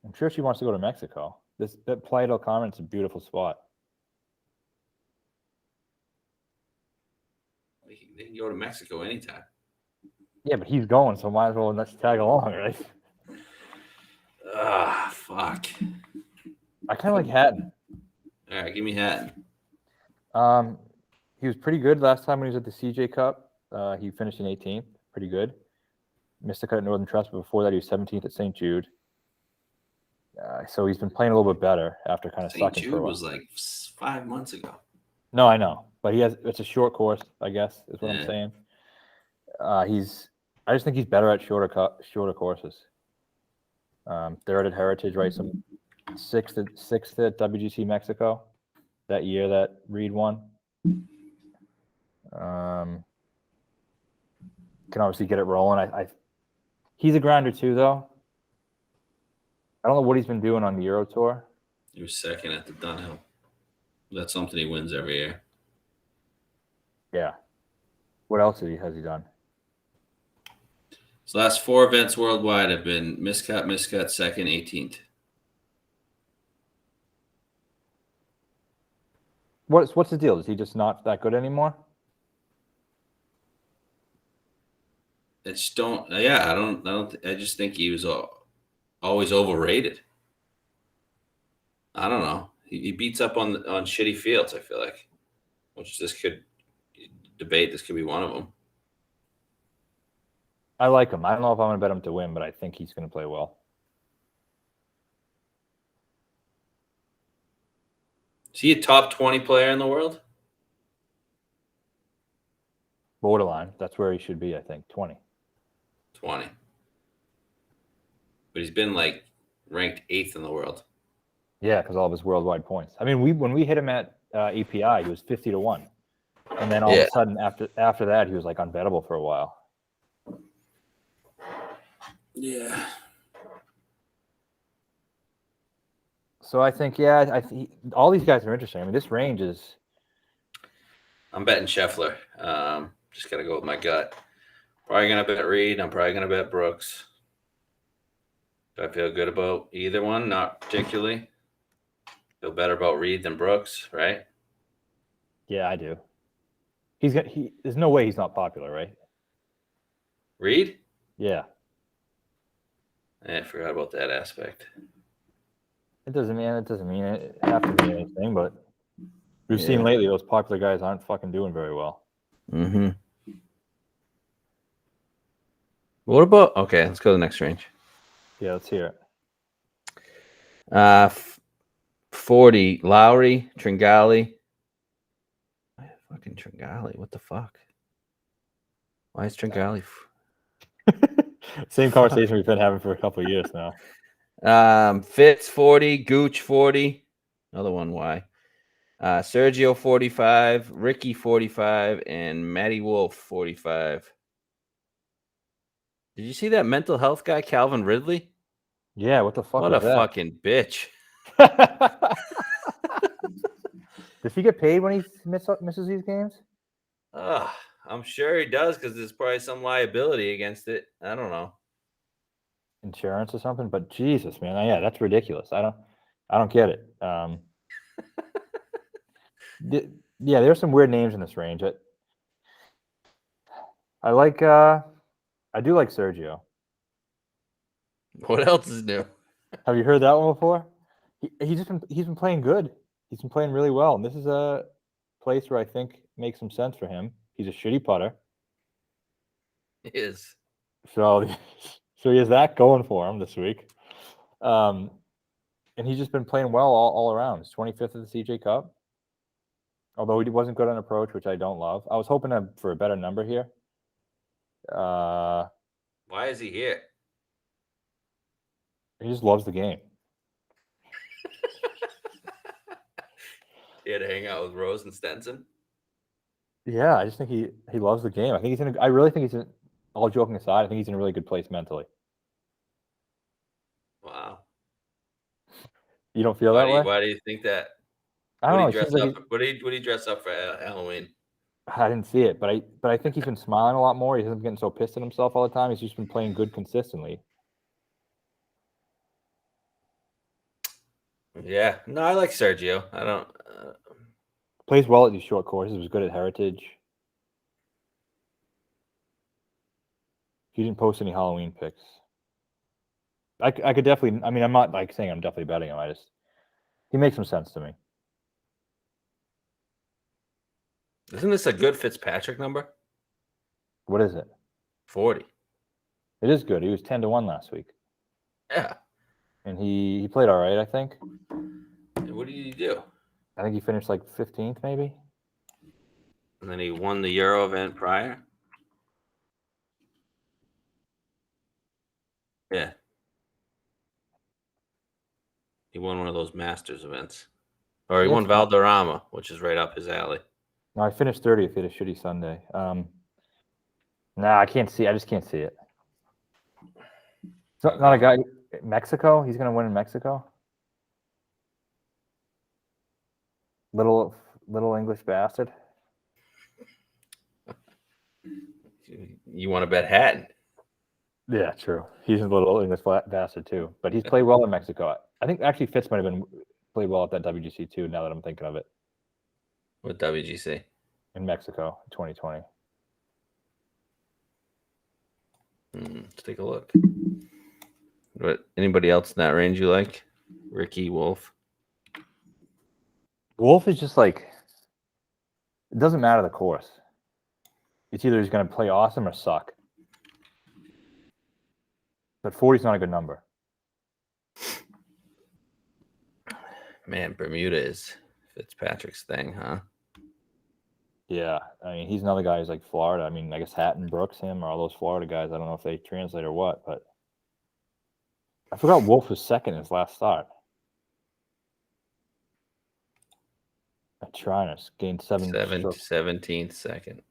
Speaker 1: I'm sure she wants to go to Mexico. That Playa del Carmen is a beautiful spot.
Speaker 2: They can go to Mexico anytime.
Speaker 1: Yeah, but he's going, so might as well let's tag along, right?
Speaker 2: Ah, fuck.
Speaker 1: I kind of like Hatton.
Speaker 2: All right, give me Hatton.
Speaker 1: He was pretty good last time when he was at the CJ Cup. He finished in 18th, pretty good. Missed the cut at Northern Trust, but before that he was 17th at St. Jude. So he's been playing a little bit better after kind of
Speaker 2: St.
Speaker 1: sucking
Speaker 2: Jude
Speaker 1: for a while.
Speaker 2: was like 5 months ago.
Speaker 1: No, I know, but it's a short course, I guess, is what
Speaker 2: Yeah.
Speaker 1: I'm saying. I just think he's better at shorter courses. Third at Heritage, right? Some sixth at WGC Mexico that year that Reed won. Can obviously get it rolling. He's a grinder too, though. I don't know what he's been doing on the Euro Tour.
Speaker 2: He was second at the Dunhill. That's something he wins every year.
Speaker 1: Yeah. What else has he done?
Speaker 2: His last 4 events worldwide have been miscut, second, 18th.
Speaker 1: What's the deal? Is he just not that good anymore?
Speaker 2: I just think he was always overrated. I don't know. He beats up on shitty fields, I feel like. Which this could be one of them.
Speaker 1: I like him. I don't know if I'm going to bet him to win, but I think he's going to play well.
Speaker 2: Is he a top 20 player in the world?
Speaker 1: Borderline. That's where he should be, I think. 20.
Speaker 2: 20. But he's been like ranked 8th in the world.
Speaker 1: Yeah, because all of his worldwide points. I mean, when we hit him at EPI, he was 50-1. And then all of a sudden, after that, he was like unbettable for a while.
Speaker 2: Yeah.
Speaker 1: So I think, all these guys are interesting. I mean, this range is.
Speaker 2: I'm betting Scheffler. Just got to go with my gut. Probably going to bet Reed. I'm probably going to bet Brooks. Do I feel good about either one? Not particularly. Feel better about Reed than Brooks, right?
Speaker 1: Yeah, I do. There's no way he's not popular, right?
Speaker 2: Reed?
Speaker 1: Yeah.
Speaker 2: I forgot about that aspect.
Speaker 1: It doesn't mean it have to be anything, but we've seen lately those popular guys aren't fucking doing very well.
Speaker 3: Mm-hmm. What about let's go to the next range.
Speaker 1: Yeah, let's hear it.
Speaker 3: f- 40, Lowry, Tringali. Fucking Tringali. What the fuck? Why is Tringali?
Speaker 1: Same conversation we've been having for a couple of years now.
Speaker 3: Fitz 40, Gooch 40. Another one. Why? Sergio 45, Ricky 45, and Matty Wolf 45. Did you see that mental health guy, Calvin Ridley?
Speaker 1: Yeah, what the fuck
Speaker 3: What a
Speaker 1: was that?
Speaker 3: fucking bitch.
Speaker 1: Does he get paid when he misses these games?
Speaker 3: I'm sure he does because there's probably some liability against it. I don't know.
Speaker 1: Insurance or something? But Jesus, man, yeah, that's ridiculous. I don't get it. Yeah, there's some weird names in this range. I like. I do like Sergio.
Speaker 3: What else is new?
Speaker 1: Have you heard that one before? He's been playing good. He's been playing really well, and this is a place where I think makes some sense for him. He's a shitty putter,
Speaker 3: He is.
Speaker 1: so he has that going for him this week. And he's just been playing well all around. He's 25th at the CJ Cup, although he wasn't good on approach, which I don't love. I was hoping for a better number here.
Speaker 3: Why is he here?
Speaker 1: He just loves the game.
Speaker 3: He had to hang out with Rose and Stenson.
Speaker 1: Yeah, I just think he loves the game. I think I really think he's in. All joking aside, I think he's in a really good place mentally.
Speaker 3: Wow.
Speaker 1: You don't feel that way?
Speaker 3: Why do you think that?
Speaker 1: I don't know.
Speaker 3: What did he dress up for Halloween?
Speaker 1: I didn't see it, but I think he's been smiling a lot more. He hasn't getting so pissed at himself all the time. He's just been playing good consistently.
Speaker 3: Yeah. No, I like Sergio. I don't.
Speaker 1: Plays well at these short courses. Was good at Heritage. He didn't post any Halloween pics. I could definitely. I mean, I'm not like saying I'm definitely betting him. He makes some sense to me.
Speaker 3: Isn't this a good Fitzpatrick number?
Speaker 1: What is it?
Speaker 3: 40.
Speaker 1: It is good. He was 10-1 last week.
Speaker 3: Yeah.
Speaker 1: And he played all right, I think.
Speaker 3: And what did he do?
Speaker 1: I think he finished like 15th, maybe.
Speaker 3: And then he won the Euro event prior. Yeah. He won one of those Masters events. Or he won Valderrama, which is right up his alley.
Speaker 1: No, I finished 30th. He had a shitty Sunday. I can't see. I just can't see it. It's not a guy. Mexico? He's going to win in Mexico? Little English bastard.
Speaker 3: You want to bet Hatton?
Speaker 1: Yeah, true. He's a little English bastard too. But he's played well in Mexico. I think actually Fitz might have played well at that WGC too, now that I'm thinking of it.
Speaker 3: What WGC?
Speaker 1: In Mexico, 2020.
Speaker 3: Let's take a look. What? Anybody else in that range you like? Ricky, Wolf?
Speaker 1: Wolf is just like, it doesn't matter the course. It's either he's going to play awesome or suck. But 40 is not a good number.
Speaker 3: Man, Bermuda is Fitzpatrick's thing, huh?
Speaker 1: Yeah. I mean, he's another guy who's like Florida. I mean, I guess Hatton, Brooks, him, or all those Florida guys. I don't know if they translate or what, but I forgot Wolf was second in his last start. Trinus gained
Speaker 3: 17th second.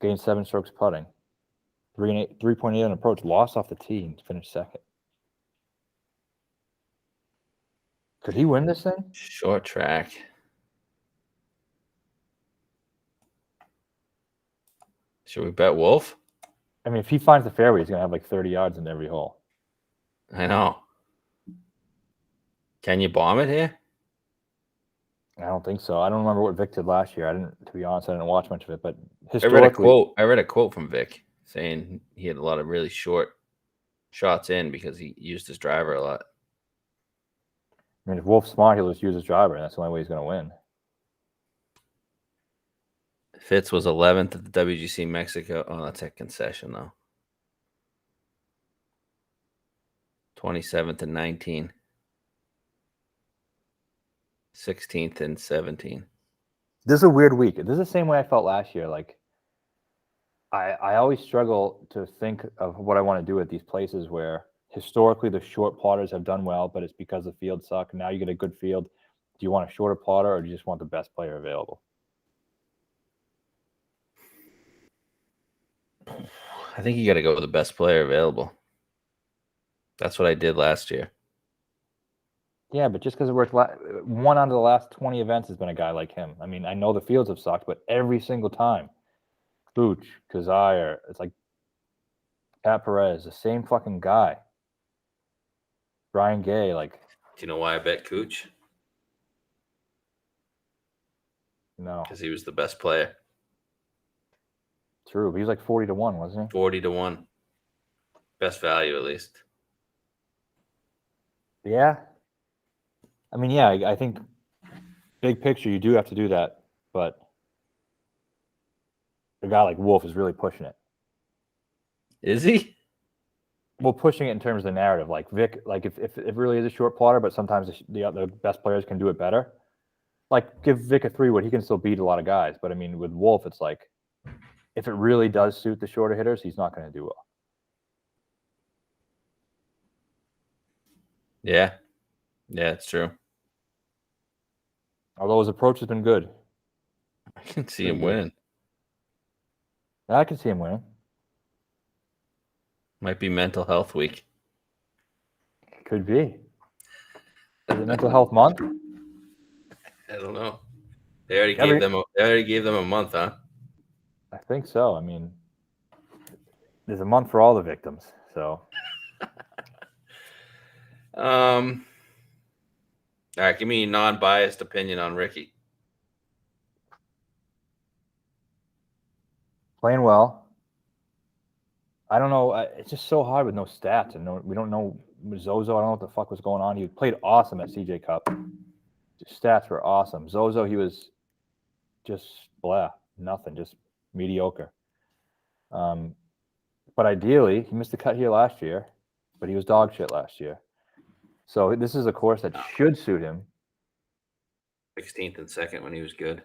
Speaker 1: Gained 7 strokes putting. 3.8 on approach. Lost off the tee and finished second. Could he win this thing?
Speaker 3: Short track. Should we bet Wolf?
Speaker 1: I mean, if he finds the fairway, he's going to have like 30 yards in every hole.
Speaker 3: I know. Can you bomb it here?
Speaker 1: I don't think so. I don't remember what Vic did last year. To be honest, I didn't watch much of it. But historically,
Speaker 3: I read a quote from Vic saying he had a lot of really short shots in because he used his driver a lot.
Speaker 1: I mean, if Wolf's smart, he'll just use his driver, and that's the only way he's going to win.
Speaker 3: Fitz was 11th at the WGC Mexico. Oh, that's a concession, though. 27th and 19. 16th and 17.
Speaker 1: This is a weird week. This is the same way I felt last year. Like, I always struggle to think of what I want to do at these places where historically the short plotters have done well, but it's because the fields suck. Now you get a good field. Do you want a shorter plotter or do you just want the best player available?
Speaker 3: I think you got to go with the best player available. That's what I did last year.
Speaker 1: Yeah, but just because it worked, one out of the last 20 events has been a guy like him. I mean, I know the fields have sucked, but every single time, Booch, Kazire, it's like Pat Perez, the same fucking guy. Brian Gay, like.
Speaker 2: Do you know why I bet Cooch?
Speaker 1: No.
Speaker 2: Because he was the best player.
Speaker 1: True. He was like 40 to 1, wasn't he?
Speaker 2: 40 to 1. Best value, at least.
Speaker 1: Yeah. I mean, yeah, I think big picture, you do have to do that. But a guy like Wolf is really pushing it.
Speaker 3: Is he?
Speaker 1: Well, pushing it in terms of the narrative. Like Vic, like if it really is a short plotter, but sometimes the best players can do it better. Like give Vic a 3-wood, he can still beat a lot of guys. But I mean, with Wolf, it's like if it really does suit the shorter hitters, he's not going to do well.
Speaker 3: Yeah. Yeah, it's true.
Speaker 1: Although his approach has been good.
Speaker 3: I can see him winning.
Speaker 1: I can see him winning.
Speaker 3: Might be mental health week.
Speaker 1: Could be. Is it mental health month?
Speaker 2: I don't know. They already gave them. They already gave them a month, huh?
Speaker 1: I think so. I mean, there's a month for all the victims. So.
Speaker 2: All right, give me a non-biased opinion on Ricky.
Speaker 1: Playing well. I don't know. It's just so hard with no stats and we don't know Zozo. I don't know what the fuck was going on. He played awesome at CJ Cup. His stats were awesome. Zozo, he was just blah, nothing, just mediocre. But ideally, he missed the cut here last year, but he was dog shit last year. So this is a course that should suit him.
Speaker 2: 16th and 2nd when he was good.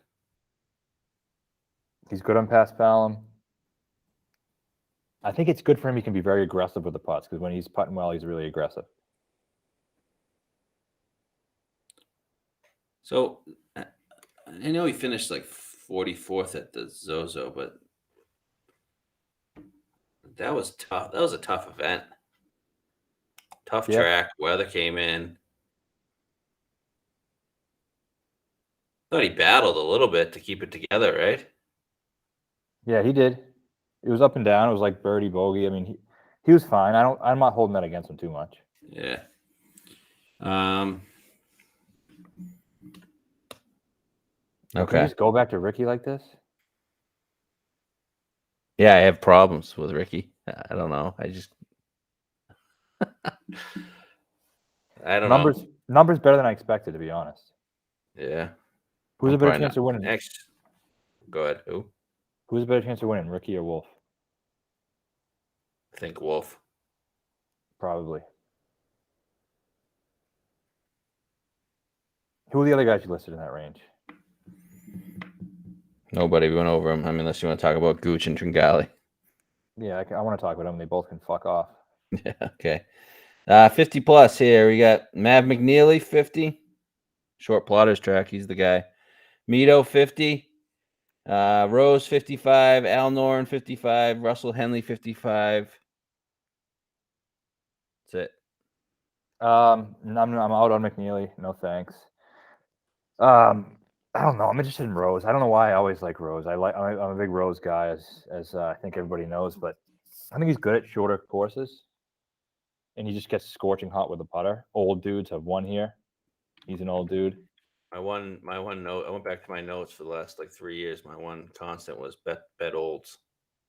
Speaker 1: He's good on pass Fallon. I think it's good for him. He can be very aggressive with the putts because when he's putting well, he's really aggressive.
Speaker 2: So I know he finished like 44th at the Zozo, but that was tough. That was a tough event. Tough track. Weather came in. Thought he battled a little bit to keep it together, right?
Speaker 1: Yeah, he did. It was up and down. It was like birdie bogey. I mean, he was fine. I'm not holding that against him too much.
Speaker 2: Yeah.
Speaker 1: Okay. Can you just go back to Ricky like this?
Speaker 3: Yeah, I have problems with Ricky. I don't know. I just
Speaker 2: I don't know.
Speaker 1: Numbers better than I expected, to be honest.
Speaker 3: Yeah.
Speaker 1: Who's a better chance of winning?
Speaker 2: Next. Go ahead. Who?
Speaker 1: Who's a better chance of winning, Ricky or Wolf?
Speaker 2: I think Wolf.
Speaker 1: Probably. Who are the other guys you listed in that range?
Speaker 3: Nobody. We went over them. I mean, unless you want to talk about Gooch and Tringali.
Speaker 1: Yeah, I want to talk about them. They both can fuck off.
Speaker 3: Yeah, okay. 50 plus here. We got Mav McNeely, 50. Short plotters track. He's the guy. Mito, 50. Rose, 55. Al Noren, 55. Russell Henley, 55. That's it.
Speaker 1: I'm out on McNeely. No thanks. I don't know. I'm interested in Rose. I don't know why I always like Rose. I'm a big Rose guy, as I think everybody knows. But I think he's good at shorter courses, and he just gets scorching hot with the putter. Old dudes have won here. He's an old dude.
Speaker 2: My one note. I went back to my notes for the last like 3 years. My one constant was bet olds.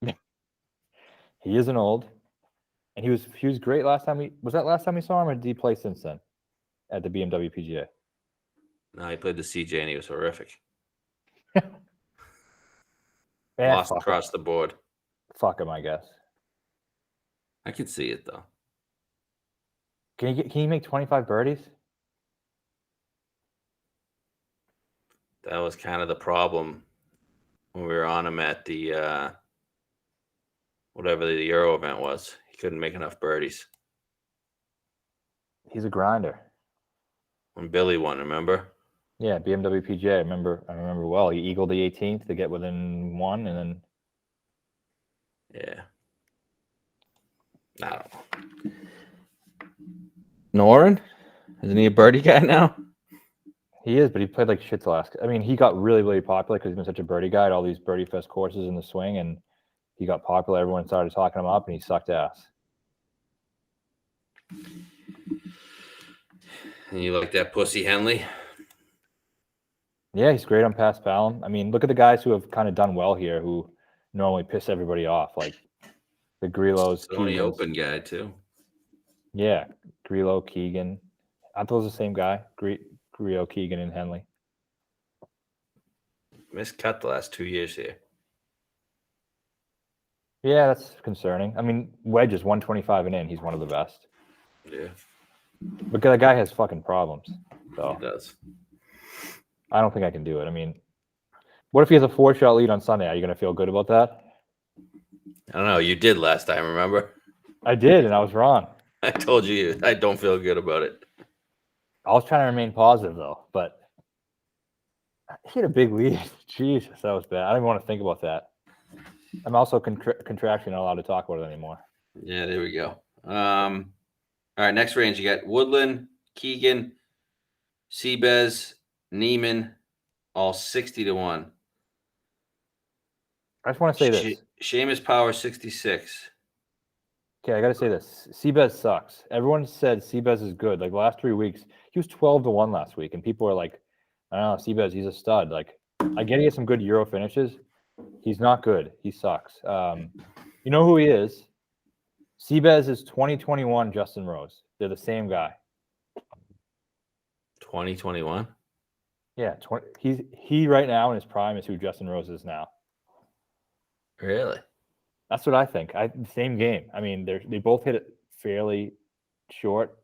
Speaker 1: He is an old, and he was great last time. Was that last time we saw him, or did he play since then at the BMW PGA?
Speaker 2: No, he played the CJ and he was horrific.
Speaker 1: Yeah,
Speaker 2: Lost across the board.
Speaker 1: Fuck him, I guess.
Speaker 2: I can see it though.
Speaker 1: Can he make 25 birdies?
Speaker 2: That was kind of the problem when we were on him at the whatever the Euro event was. He couldn't make enough birdies.
Speaker 1: He's a grinder.
Speaker 2: When Billy won, remember?
Speaker 1: Yeah, BMW PGA. I remember well. He eagled the 18th to get within one, and then
Speaker 2: Yeah. I don't know.
Speaker 3: Noren? Isn't he a birdie guy now?
Speaker 1: he is, but he played like shit the last. I mean, he got really, really popular because he's been such a birdie guy at all these birdie fest courses in the swing, and he got popular. Everyone started talking him up, and he sucked ass.
Speaker 2: And you like that pussy Henley?
Speaker 1: Yeah, he's great on pass Palom. I mean, look at the guys who have kind of done well here who normally piss everybody off, like the Grillos,
Speaker 2: Sony
Speaker 1: Keegans.
Speaker 2: Open guy too.
Speaker 1: Yeah, Grillo, Keegan. Aren't those the same guy? Grillo, Keegan, and Henley.
Speaker 2: Miscut the last 2 years here.
Speaker 1: Yeah, that's concerning. I mean, Wedge is 125 and in. He's one of the best.
Speaker 2: Yeah,
Speaker 1: But the guy has fucking problems. So
Speaker 2: he does.
Speaker 1: I don't think I can do it. I mean, what if he has a 4-shot lead on Sunday? Are you going to feel good about that?
Speaker 2: I don't know. You did last time, remember?
Speaker 1: I did, and I was wrong.
Speaker 2: I told you I don't feel good about it.
Speaker 1: I was trying to remain positive, though. But he had a big lead. Jesus, that was bad. I don't even want to think about that. I'm also contractually not allowed to talk about it anymore.
Speaker 2: Yeah, there we go. All right, next range you got Woodland, Keegan, Seabez, Neiman, all 60 to 1.
Speaker 1: I just want to say this.
Speaker 2: Seamus Power 66.
Speaker 1: Okay, I got to say this. Seabez sucks. Everyone said Seabez is good. Like last 3 weeks, he was 12 to 1 last week, and people are like, I don't know, Seabez, he's a stud. Like, I get he has some good Euro finishes. He's not good. He sucks. You know who he is? Seabez is 2021 Justin Rose. They're the same guy.
Speaker 2: 2021.
Speaker 1: Yeah, he right now in his prime is who Justin Rose is now.
Speaker 2: Really?
Speaker 1: That's what I think. Same game. I mean, they both hit it fairly short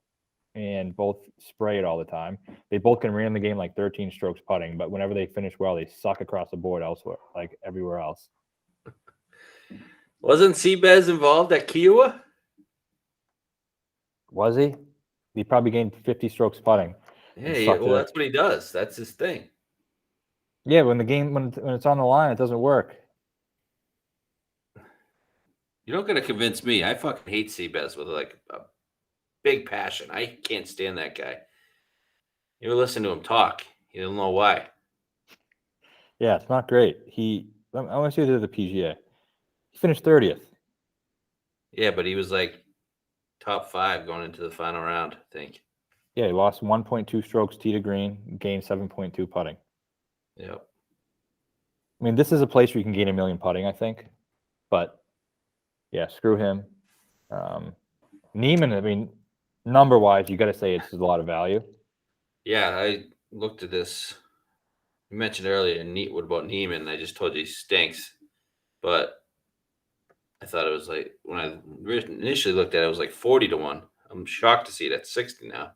Speaker 1: and both spray it all the time. They both can ram the game like 13 strokes putting, but whenever they finish well, they suck across the board elsewhere, like everywhere else.
Speaker 2: Wasn't Seabez involved at Kiowa?
Speaker 1: Was he? He probably gained 50 strokes putting.
Speaker 2: Yeah, well, that's what he does. That's his thing.
Speaker 1: Yeah, when it's on the line, it doesn't work.
Speaker 2: You're not gonna convince me. I fucking hate Seabez with like a big passion. I can't stand that guy. You ever listen to him talk? You don't know why.
Speaker 1: Yeah, it's not great. I want to see the PGA. He finished 30th.
Speaker 2: Yeah, but he was like top 5 going into the final round, I think.
Speaker 1: Yeah, he lost 1.2 strokes tee to green, gained 7.2 putting.
Speaker 2: Yep.
Speaker 1: I mean, this is a place where you can gain a million putting, I think. But yeah, screw him. Neiman, I mean, number-wise, you got to say it's a lot of value.
Speaker 2: Yeah, I looked at this. You mentioned earlier, what about Neiman? I just told you he stinks. But I thought it was like, when I initially looked at it, it was like 40 to 1. I'm shocked to see it at 60 now.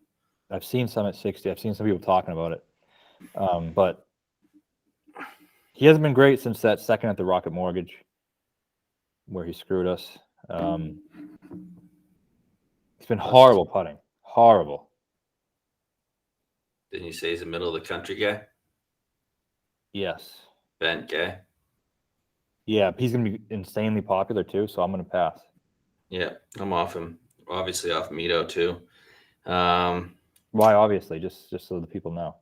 Speaker 1: I've seen some at 60. I've seen some people talking about it. But he hasn't been great since that second at the Rocket Mortgage where he screwed us. It's been horrible putting. Horrible.
Speaker 2: Didn't you say he's a middle of the country guy?
Speaker 1: Yes.
Speaker 2: Bent guy?
Speaker 1: Yeah, he's going to be insanely popular too, so I'm going to pass.
Speaker 2: Yeah, I'm off him. Obviously off Mito too.
Speaker 1: Why? Obviously, just so the people know.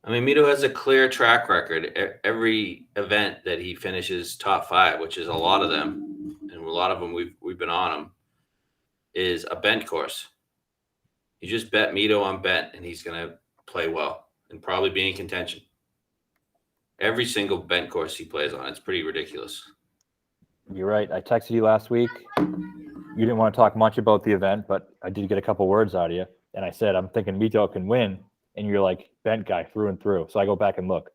Speaker 2: I mean, Mito has a clear track record. Every event that he finishes top 5, which is a lot of them, and a lot of them we've been on him, is a bent course. You just bet Mito on bent, and he's going to play well and probably be in contention. Every single bent course he plays on, it's pretty ridiculous.
Speaker 1: You're right. I texted you last week. You didn't want to talk much about the event, but I did get a couple words out of you. And I said, I'm thinking Mito can win. And you're like, bent guy through and through. So I go back and look.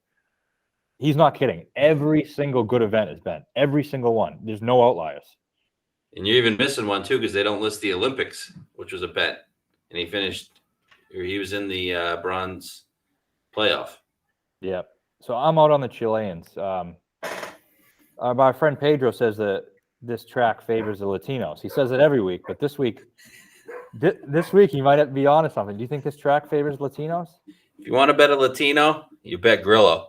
Speaker 1: He's not kidding. Every single good event is bent. Every single one. There's no outliers.
Speaker 2: And you're even missing one, too, because they don't list the Olympics, which was a bet. And he was in the bronze playoff.
Speaker 1: Yeah. So I'm out on the Chileans. My friend Pedro says that this track favors the Latinos. He says it every week, but this week he might have to be on to something. Do you think this track favors Latinos
Speaker 2: If you want to bet a Latino, you bet Grillo.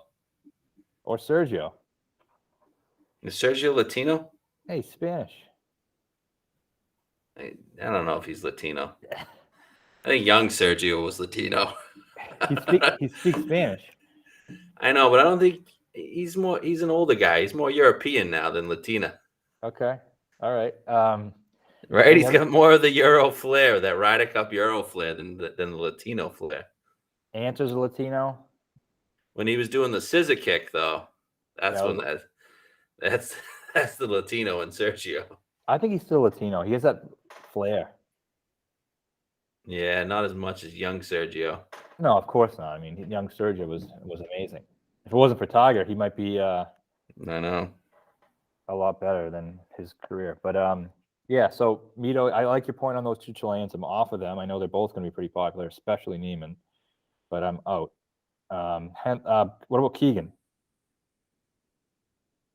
Speaker 1: or Sergio?
Speaker 2: Is Sergio Latino?
Speaker 1: Hey, Spanish.
Speaker 2: I don't know if he's Latino. I think young Sergio was Latino.
Speaker 1: He speaks Spanish.
Speaker 2: I know, but I don't think he's an older guy. He's more European now than Latina.
Speaker 1: Okay. All right.
Speaker 2: Right? He's got more of the Euro flair, that Ryder Cup Euro flair than the Latino flair.
Speaker 1: Answer's a Latino.
Speaker 2: When he was doing the scissor kick, though, that's that's the Latino in Sergio.
Speaker 1: I think he's still Latino. He has that flair.
Speaker 2: Yeah, not as much as young Sergio.
Speaker 1: No, of course not. I mean, young Sergio was amazing. If it wasn't for Tiger, he might be
Speaker 2: I know.
Speaker 1: a lot better than his career. But yeah. So Mito, I like your point on those two Chileans. I'm off of them. I know they're both going to be pretty popular, especially Neiman. But I'm out. What about Keegan?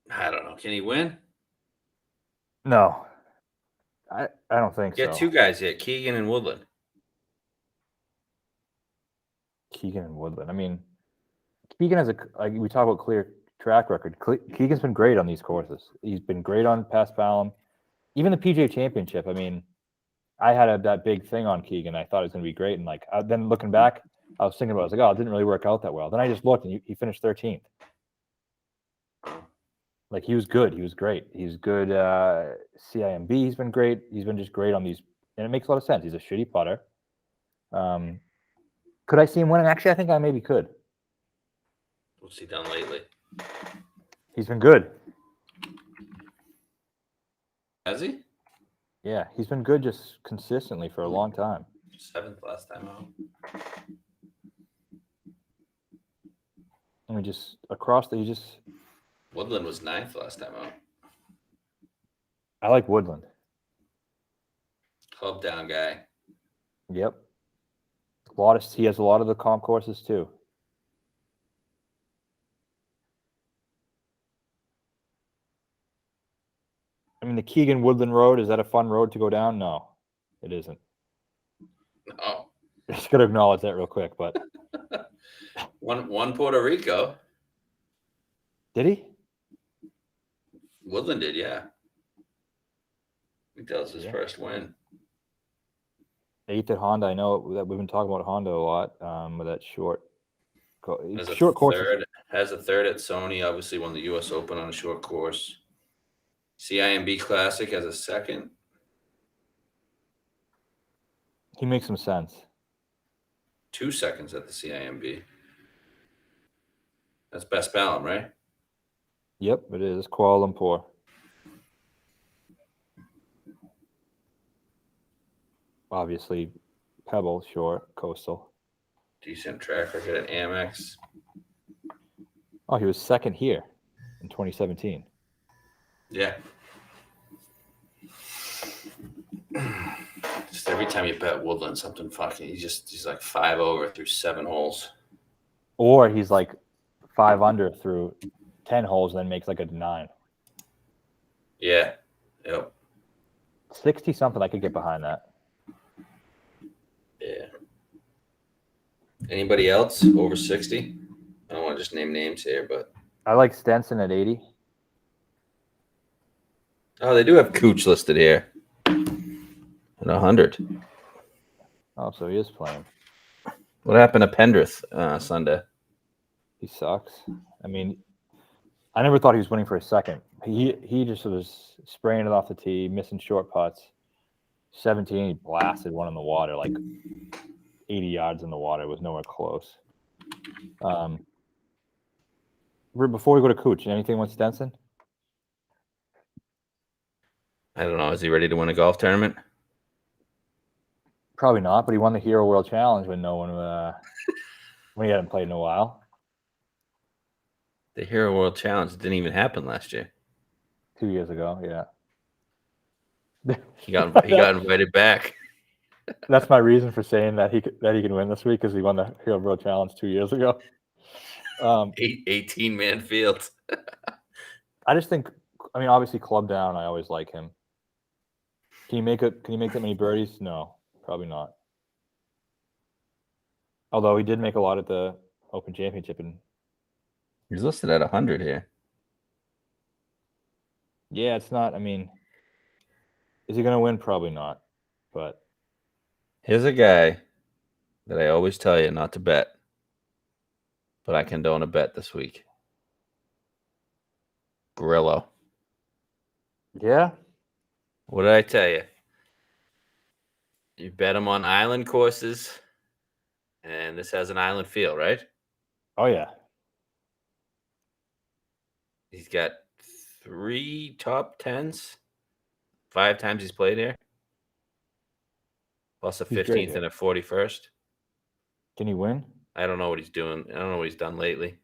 Speaker 2: I don't know. Can he win?
Speaker 1: No, I don't think so.
Speaker 2: Yeah, two guys here, Keegan and Woodland.
Speaker 1: Keegan and Woodland. I mean, Keegan has we talk about clear track record. Keegan's been great on these courses. He's been great on Paspalum, even the PGA Championship. I mean, I had that big thing on Keegan. I thought it was going to be great, and then looking back, I was thinking about it. I was like, oh, it didn't really work out that well. Then I just looked, and he finished 13th. Like, he was good. He was great. He's good. CIMB, he's been great. He's been just great on these, and it makes a lot of sense. He's a shitty putter. Could I see him winning? Actually, I think I maybe could.
Speaker 2: What's he done lately?
Speaker 1: He's been good.
Speaker 2: Has he?
Speaker 1: Yeah, he's been good just consistently for a long time.
Speaker 2: 7th last time out.
Speaker 1: I mean,
Speaker 2: Woodland was 9th last time out.
Speaker 1: I like Woodland.
Speaker 2: Club down guy.
Speaker 1: Yep. He has a lot of the comp courses too. I mean, the Keegan Woodland Road, is that a fun road to go down? No, it isn't.
Speaker 2: No.
Speaker 1: Just got to acknowledge that real quick, but
Speaker 2: One Puerto Rico.
Speaker 1: did he?
Speaker 2: Woodland did, yeah. I think that was his first win.
Speaker 1: 8th at Honda. I know that we've been talking about Honda a lot with that short
Speaker 2: Has
Speaker 1: course.
Speaker 2: Has a third at Sony. Obviously won the U.S. Open on a short course. CIMB Classic has a second.
Speaker 1: He makes some sense.
Speaker 2: 2 seconds at the CIMB. That's Best Ballum, right?
Speaker 1: Yep, it is. Kuala Lumpur. Obviously, Pebble, short, coastal.
Speaker 2: Decent track record at Amex.
Speaker 1: Oh, he was second here in 2017.
Speaker 2: Yeah. Just every time you bet Woodland, something fucking. He's like 5 over through 7 holes.
Speaker 1: Or he's like 5 under through 10 holes, and then makes like a 9.
Speaker 2: Yeah. Yep.
Speaker 1: 60 something. I could get behind that.
Speaker 2: Yeah. Anybody else over 60? I don't want to just name names here, but
Speaker 1: I like Stenson at 80.
Speaker 3: Oh, they do have Cooch listed here at 100.
Speaker 1: Oh, so he is playing.
Speaker 3: What happened to Pendrith Sunday?
Speaker 1: He sucks. I mean, I never thought he was winning for a second. He just was spraying it off the tee, missing short putts. 17, he blasted one in the water, like 80 yards in the water. It was nowhere close. Before we go to Cooch, anything with Stenson?
Speaker 3: I don't know. Is he ready to win a golf tournament?
Speaker 1: Probably not, but he won the Hero World Challenge when no one when he hadn't played in a while.
Speaker 3: The Hero World Challenge didn't even happen last year.
Speaker 1: 2 years ago, yeah.
Speaker 3: He got invited back.
Speaker 1: That's my reason for saying that he can win this week, because he won the Hero World Challenge 2 years ago.
Speaker 2: 18-man field.
Speaker 1: I just think, I mean, obviously club down, I always like him. Can you make that many birdies? No, probably not. Although he did make a lot at the Open Championship, and
Speaker 3: He's listed at 100 here.
Speaker 1: yeah, it's not. I mean, is he going to win? Probably not. But
Speaker 3: Here's a guy that I always tell you not to bet, but I condone a bet this week. Grillo.
Speaker 1: yeah,
Speaker 3: What did I tell you? You bet him on island courses, and this has an island feel, right?
Speaker 1: oh yeah,
Speaker 3: He's got 3 top 10s, 5 times he's played here, plus a
Speaker 1: He's great
Speaker 3: 15th
Speaker 1: here.
Speaker 3: and a 41st.
Speaker 1: Can he win?
Speaker 3: I don't know what he's doing. I don't know what he's done lately.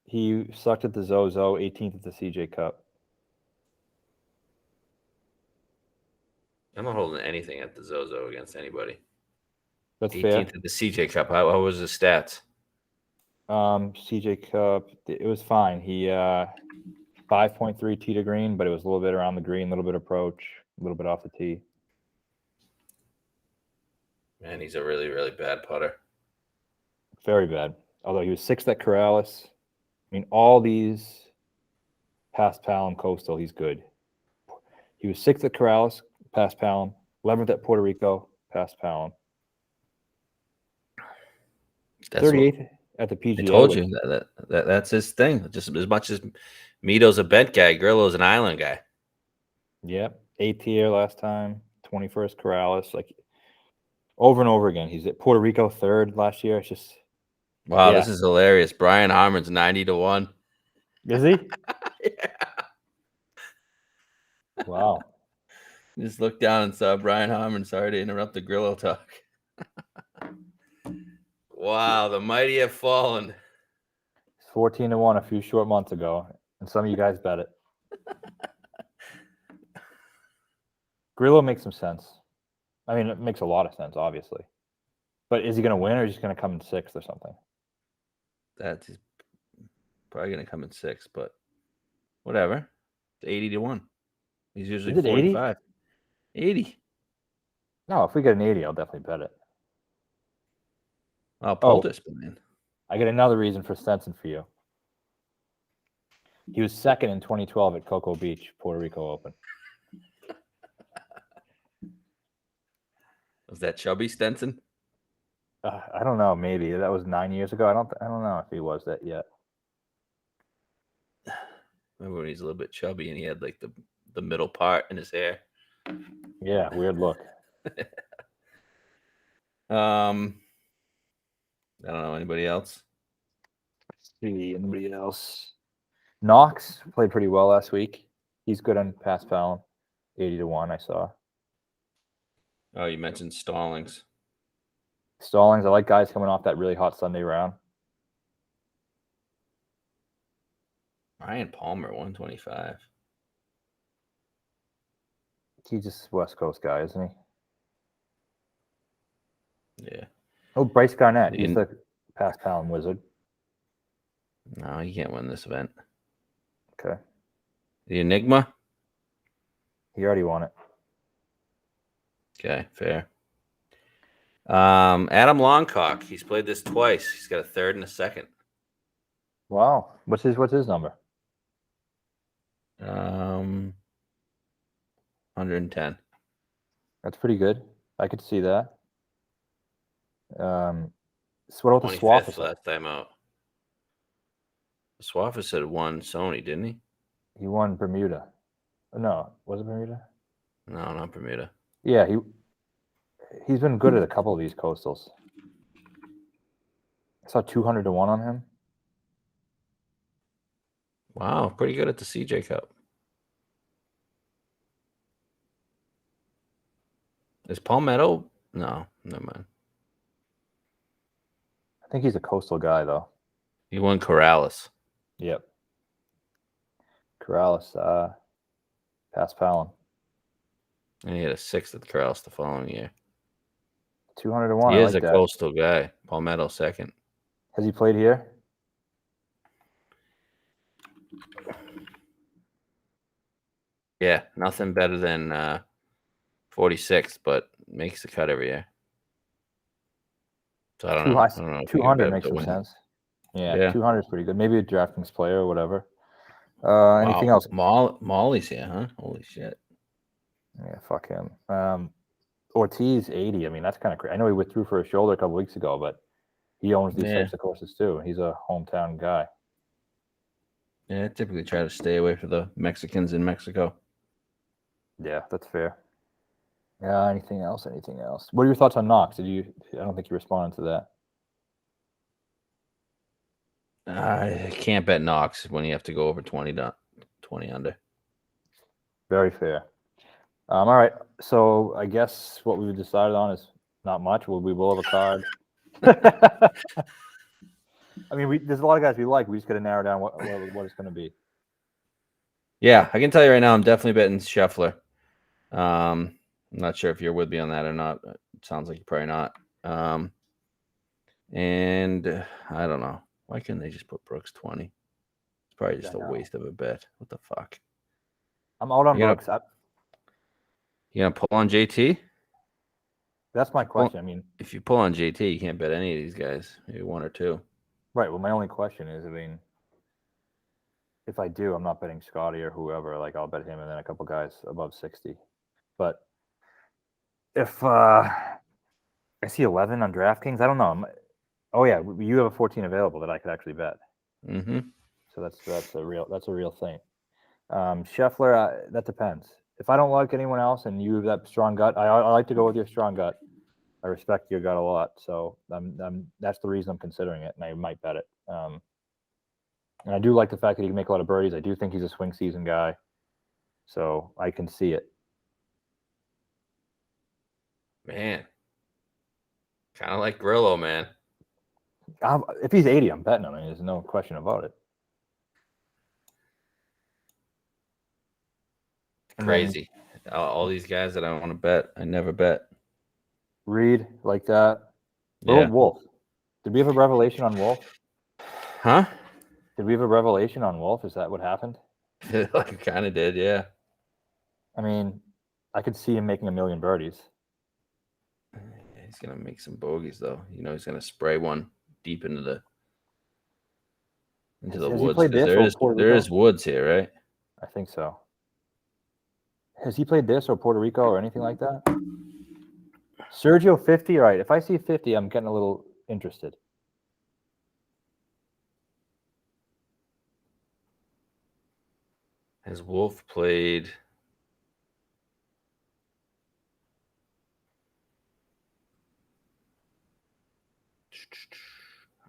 Speaker 1: He sucked at the Zozo, 18th at the CJ Cup.
Speaker 3: I'm not holding anything at the Zozo against anybody.
Speaker 1: That's fair.
Speaker 3: 18th at the CJ Cup. How was his stats?
Speaker 1: CJ Cup, it was fine. He 5.3 tee to green, but it was a little bit around the green, a little bit approach, a little bit off the tee.
Speaker 3: Man, he's a really, really bad putter.
Speaker 1: Very bad. Although he was 6th at Corrales. I mean, all these past Palom Coastal, he's good. He was 6th at Corrales, past Palom. 11th at Puerto Rico, past Palom. 38th at the PGA.
Speaker 3: I told you that's his thing. Just as much as Mito's a bent guy, Grillo's an island guy.
Speaker 1: Yep. 8th here last time. 21st Corrales. Like over and over again. He's at Puerto Rico 3rd last year. It's just
Speaker 3: wow,
Speaker 1: yeah.
Speaker 3: This is hilarious. Brian Harmon's 90-1.
Speaker 1: Is he?
Speaker 3: Yeah.
Speaker 1: Wow.
Speaker 3: Just looked down and saw Brian Harmon. Sorry to interrupt the Grillo talk. Wow, the mighty have fallen.
Speaker 1: 14-1 a few short months ago, and some of you guys bet it. Grillo makes some sense. I mean, it makes a lot of sense, obviously. But is he going to win, or is he just going to come in 6th or something?
Speaker 3: That's probably going to come in 6th, but whatever. It's 80-1. He's usually
Speaker 1: Is it 80?
Speaker 3: 45. 80.
Speaker 1: No, if we get an 80, I'll definitely bet it.
Speaker 3: Oh, Poulter's playing.
Speaker 1: I get another reason for Stenson for you. He was 2nd in 2012 at Cocoa Beach, Puerto Rico Open.
Speaker 3: Was that Chubby Stenson?
Speaker 1: I don't know. Maybe that was 9 years ago. I don't know if he was that yet.
Speaker 3: Remember when he's a little bit chubby and he had like the middle part in his hair?
Speaker 1: Yeah, weird look.
Speaker 3: I don't know. Anybody else?
Speaker 1: See anybody else? Knox played pretty well last week. He's good on pass Palom, 80-1. I saw.
Speaker 3: Oh, you mentioned Stallings.
Speaker 1: Stallings, I like guys coming off that really hot Sunday round.
Speaker 3: Ryan Palmer, 125.
Speaker 1: He's just a West Coast guy, isn't he?
Speaker 3: Yeah.
Speaker 1: Oh, Bryce Garnett. He's the pass Palom wizard.
Speaker 3: No, he can't win this event.
Speaker 1: Okay.
Speaker 3: The Enigma?
Speaker 1: He already won it.
Speaker 3: Okay, fair. Adam Longcock. He's played this twice. He's got a 3rd and a 2nd.
Speaker 1: Wow. What's his number?
Speaker 3: 110.
Speaker 1: That's pretty good. I could see that. So what about the
Speaker 3: 25th
Speaker 1: Swafford?
Speaker 3: last time out. Swafford said won Sony, didn't he?
Speaker 1: He won Bermuda. No, was it Bermuda?
Speaker 3: No, not Bermuda.
Speaker 1: Yeah, he's been good at a couple of these coastals. I saw 200-1 on him.
Speaker 3: Wow, pretty good at the CJ Cup. Is Palmetto? No, never mind.
Speaker 1: I think he's a coastal guy, though.
Speaker 3: He won Corrales.
Speaker 1: Yep. Corrales, pass Palom.
Speaker 3: And he had a 6th at the Corrales the following year.
Speaker 1: 200-1.
Speaker 3: He
Speaker 1: I
Speaker 3: is
Speaker 1: like
Speaker 3: a
Speaker 1: that.
Speaker 3: coastal guy. Palmetto 2nd.
Speaker 1: Has he played here?
Speaker 3: Yeah, nothing better than 46, but makes the cut every year. So I don't know. I don't know if we can
Speaker 1: 200
Speaker 3: bet
Speaker 1: makes
Speaker 3: to
Speaker 1: some
Speaker 3: win.
Speaker 1: sense. Yeah,
Speaker 3: Yeah.
Speaker 1: 200 is pretty good. Maybe a DraftKings player or whatever. Anything
Speaker 3: Wow.
Speaker 1: else?
Speaker 3: Molly's here, huh? Holy shit.
Speaker 1: Yeah, fuck him. Ortiz 80. I mean, that's kind of crazy. I know he withdrew for a shoulder a couple weeks ago, but he owns these
Speaker 3: Yeah.
Speaker 1: types of courses too. He's a hometown guy.
Speaker 3: Yeah, I typically try to stay away from the Mexicans in Mexico.
Speaker 1: Yeah, that's fair. Anything else? Anything else? What are your thoughts on Knox? I don't think you responded to that.
Speaker 3: I can't bet Knox when you have to go over 20 under.
Speaker 1: Very fair. All right. So I guess what we've decided on is not much. We will have a card. I mean, there's a lot of guys we like. We just got to narrow down what it's going to be.
Speaker 3: Yeah, I can tell you right now, I'm definitely betting Scheffler. I'm not sure if you're with me on that or not. It sounds like you're probably not. And I don't know. Why couldn't they just put Brooks 20? It's probably just a waste of a bet. What the fuck?
Speaker 1: I'm out on Brooks.
Speaker 3: You gonna pull on JT?
Speaker 1: That's my question. I mean,
Speaker 3: if you pull on JT, you can't bet any of these guys. Maybe one or two.
Speaker 1: Right. Well, my only question is, I mean, if I do, I'm not betting Scotty or whoever. Like, I'll bet him and then a couple guys above 60. But if I see 11 on DraftKings, I don't know. Oh yeah, you have a 14 available that I could actually bet.
Speaker 3: Mm-hmm.
Speaker 1: So that's a real thing. Scheffler, that depends. If I don't like anyone else and you have that strong gut, I like to go with your strong gut. I respect your gut a lot, so that's the reason I'm considering it, and I might bet it. And I do like the fact that he can make a lot of birdies. I do think he's a swing season guy, so I can see it.
Speaker 3: Man, kind of like Grillo, man.
Speaker 1: If he's 80, I'm betting him. I mean, there's no question about it.
Speaker 3: Crazy. All these guys that I want to bet, I never bet.
Speaker 1: Reed, like that.
Speaker 3: Yeah.
Speaker 1: What about Wolf? Did we have a revelation on Wolf?
Speaker 3: Huh?
Speaker 1: Did we have a revelation on Wolf? Is that what happened?
Speaker 3: Like kind of did, yeah.
Speaker 1: I mean, I could see him making a million birdies.
Speaker 3: He's gonna make some bogeys though. You know, he's gonna spray one deep into the woods. There is woods here, right?
Speaker 1: I think so. Has he played this or Puerto Rico or anything like that? Sergio 50, right? If I see 50, I'm getting a little interested.
Speaker 3: Has Wolf played?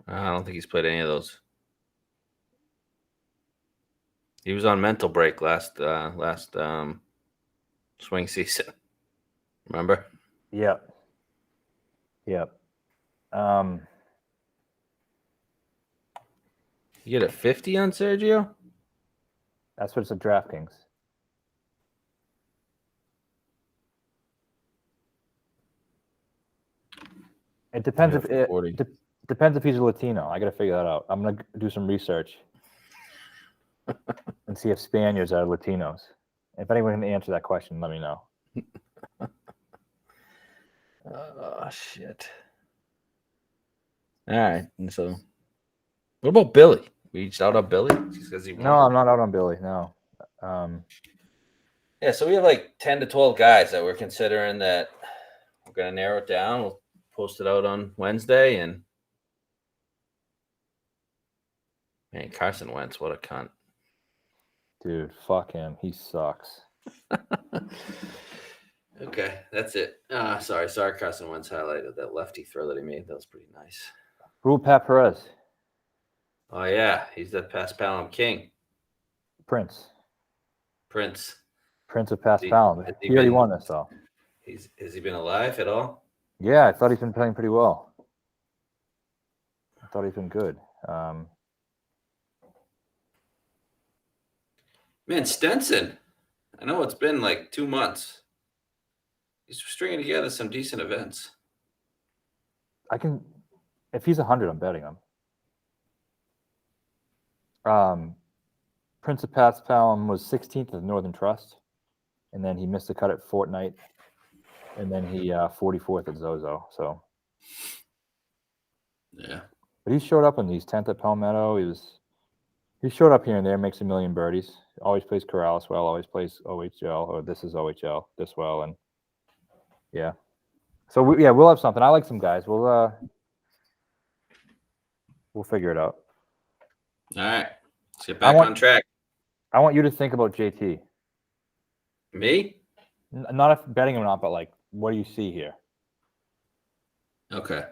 Speaker 3: I don't think he's played any of those. He was on mental break last swing season. Remember?
Speaker 1: Yep.
Speaker 3: You get a 50 on Sergio?
Speaker 1: That's what it's at DraftKings. It depends depends if he's a Latino. I got to figure that out. I'm gonna do some research and see if Spaniards are Latinos. If anyone can answer that question, let me know.
Speaker 3: Oh shit! All right, and so what about Billy? We reached out on Billy because he won.
Speaker 1: No, I'm not out on Billy. No.
Speaker 3: Yeah, so we have like 10 to 12 guys that we're considering that we're gonna narrow it down. We'll post it out on Wednesday, and man, Carson Wentz, what a cunt.
Speaker 1: Dude, fuck him. He sucks.
Speaker 2: Okay, that's it. Sorry, Carson Wentz highlighted that lefty throw that he made. That was pretty nice.
Speaker 1: Rule Pat Perez.
Speaker 2: Oh yeah, he's the Paspalum king.
Speaker 1: Prince of Paspalum. He already won this though.
Speaker 2: Has he been alive at all?
Speaker 1: Yeah, I thought he's been playing pretty well. I thought he's been good.
Speaker 2: Man, Stenson. I know it's been like 2 months. He's stringing together some decent events.
Speaker 1: If he's 100, I'm betting him. Prince of Paspalum was 16th of Northern Trust. and then he missed the cut at Fortnite, and then he 44th at Zozo. So,
Speaker 2: Yeah.
Speaker 1: but he showed up on these 10th at Palmetto. He showed up here and there, makes a million birdies. Always plays Corrales well. Always plays OHL, or this is OHL this well, and yeah. So we'll have something. I like some guys. We'll figure it out.
Speaker 2: All right. Let's get back on track.
Speaker 1: I want you to think about JT.
Speaker 2: Me?
Speaker 1: Not if betting him or not, but like, what do you see here?
Speaker 2: Okay.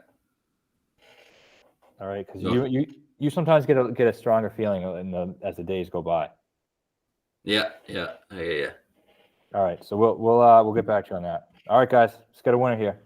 Speaker 1: All right, because
Speaker 2: No.
Speaker 1: you sometimes get a stronger feeling as the days go by.
Speaker 2: Yeah. I hear you.
Speaker 1: All right, so we'll get back to you on that. All right, guys, let's get a winner here.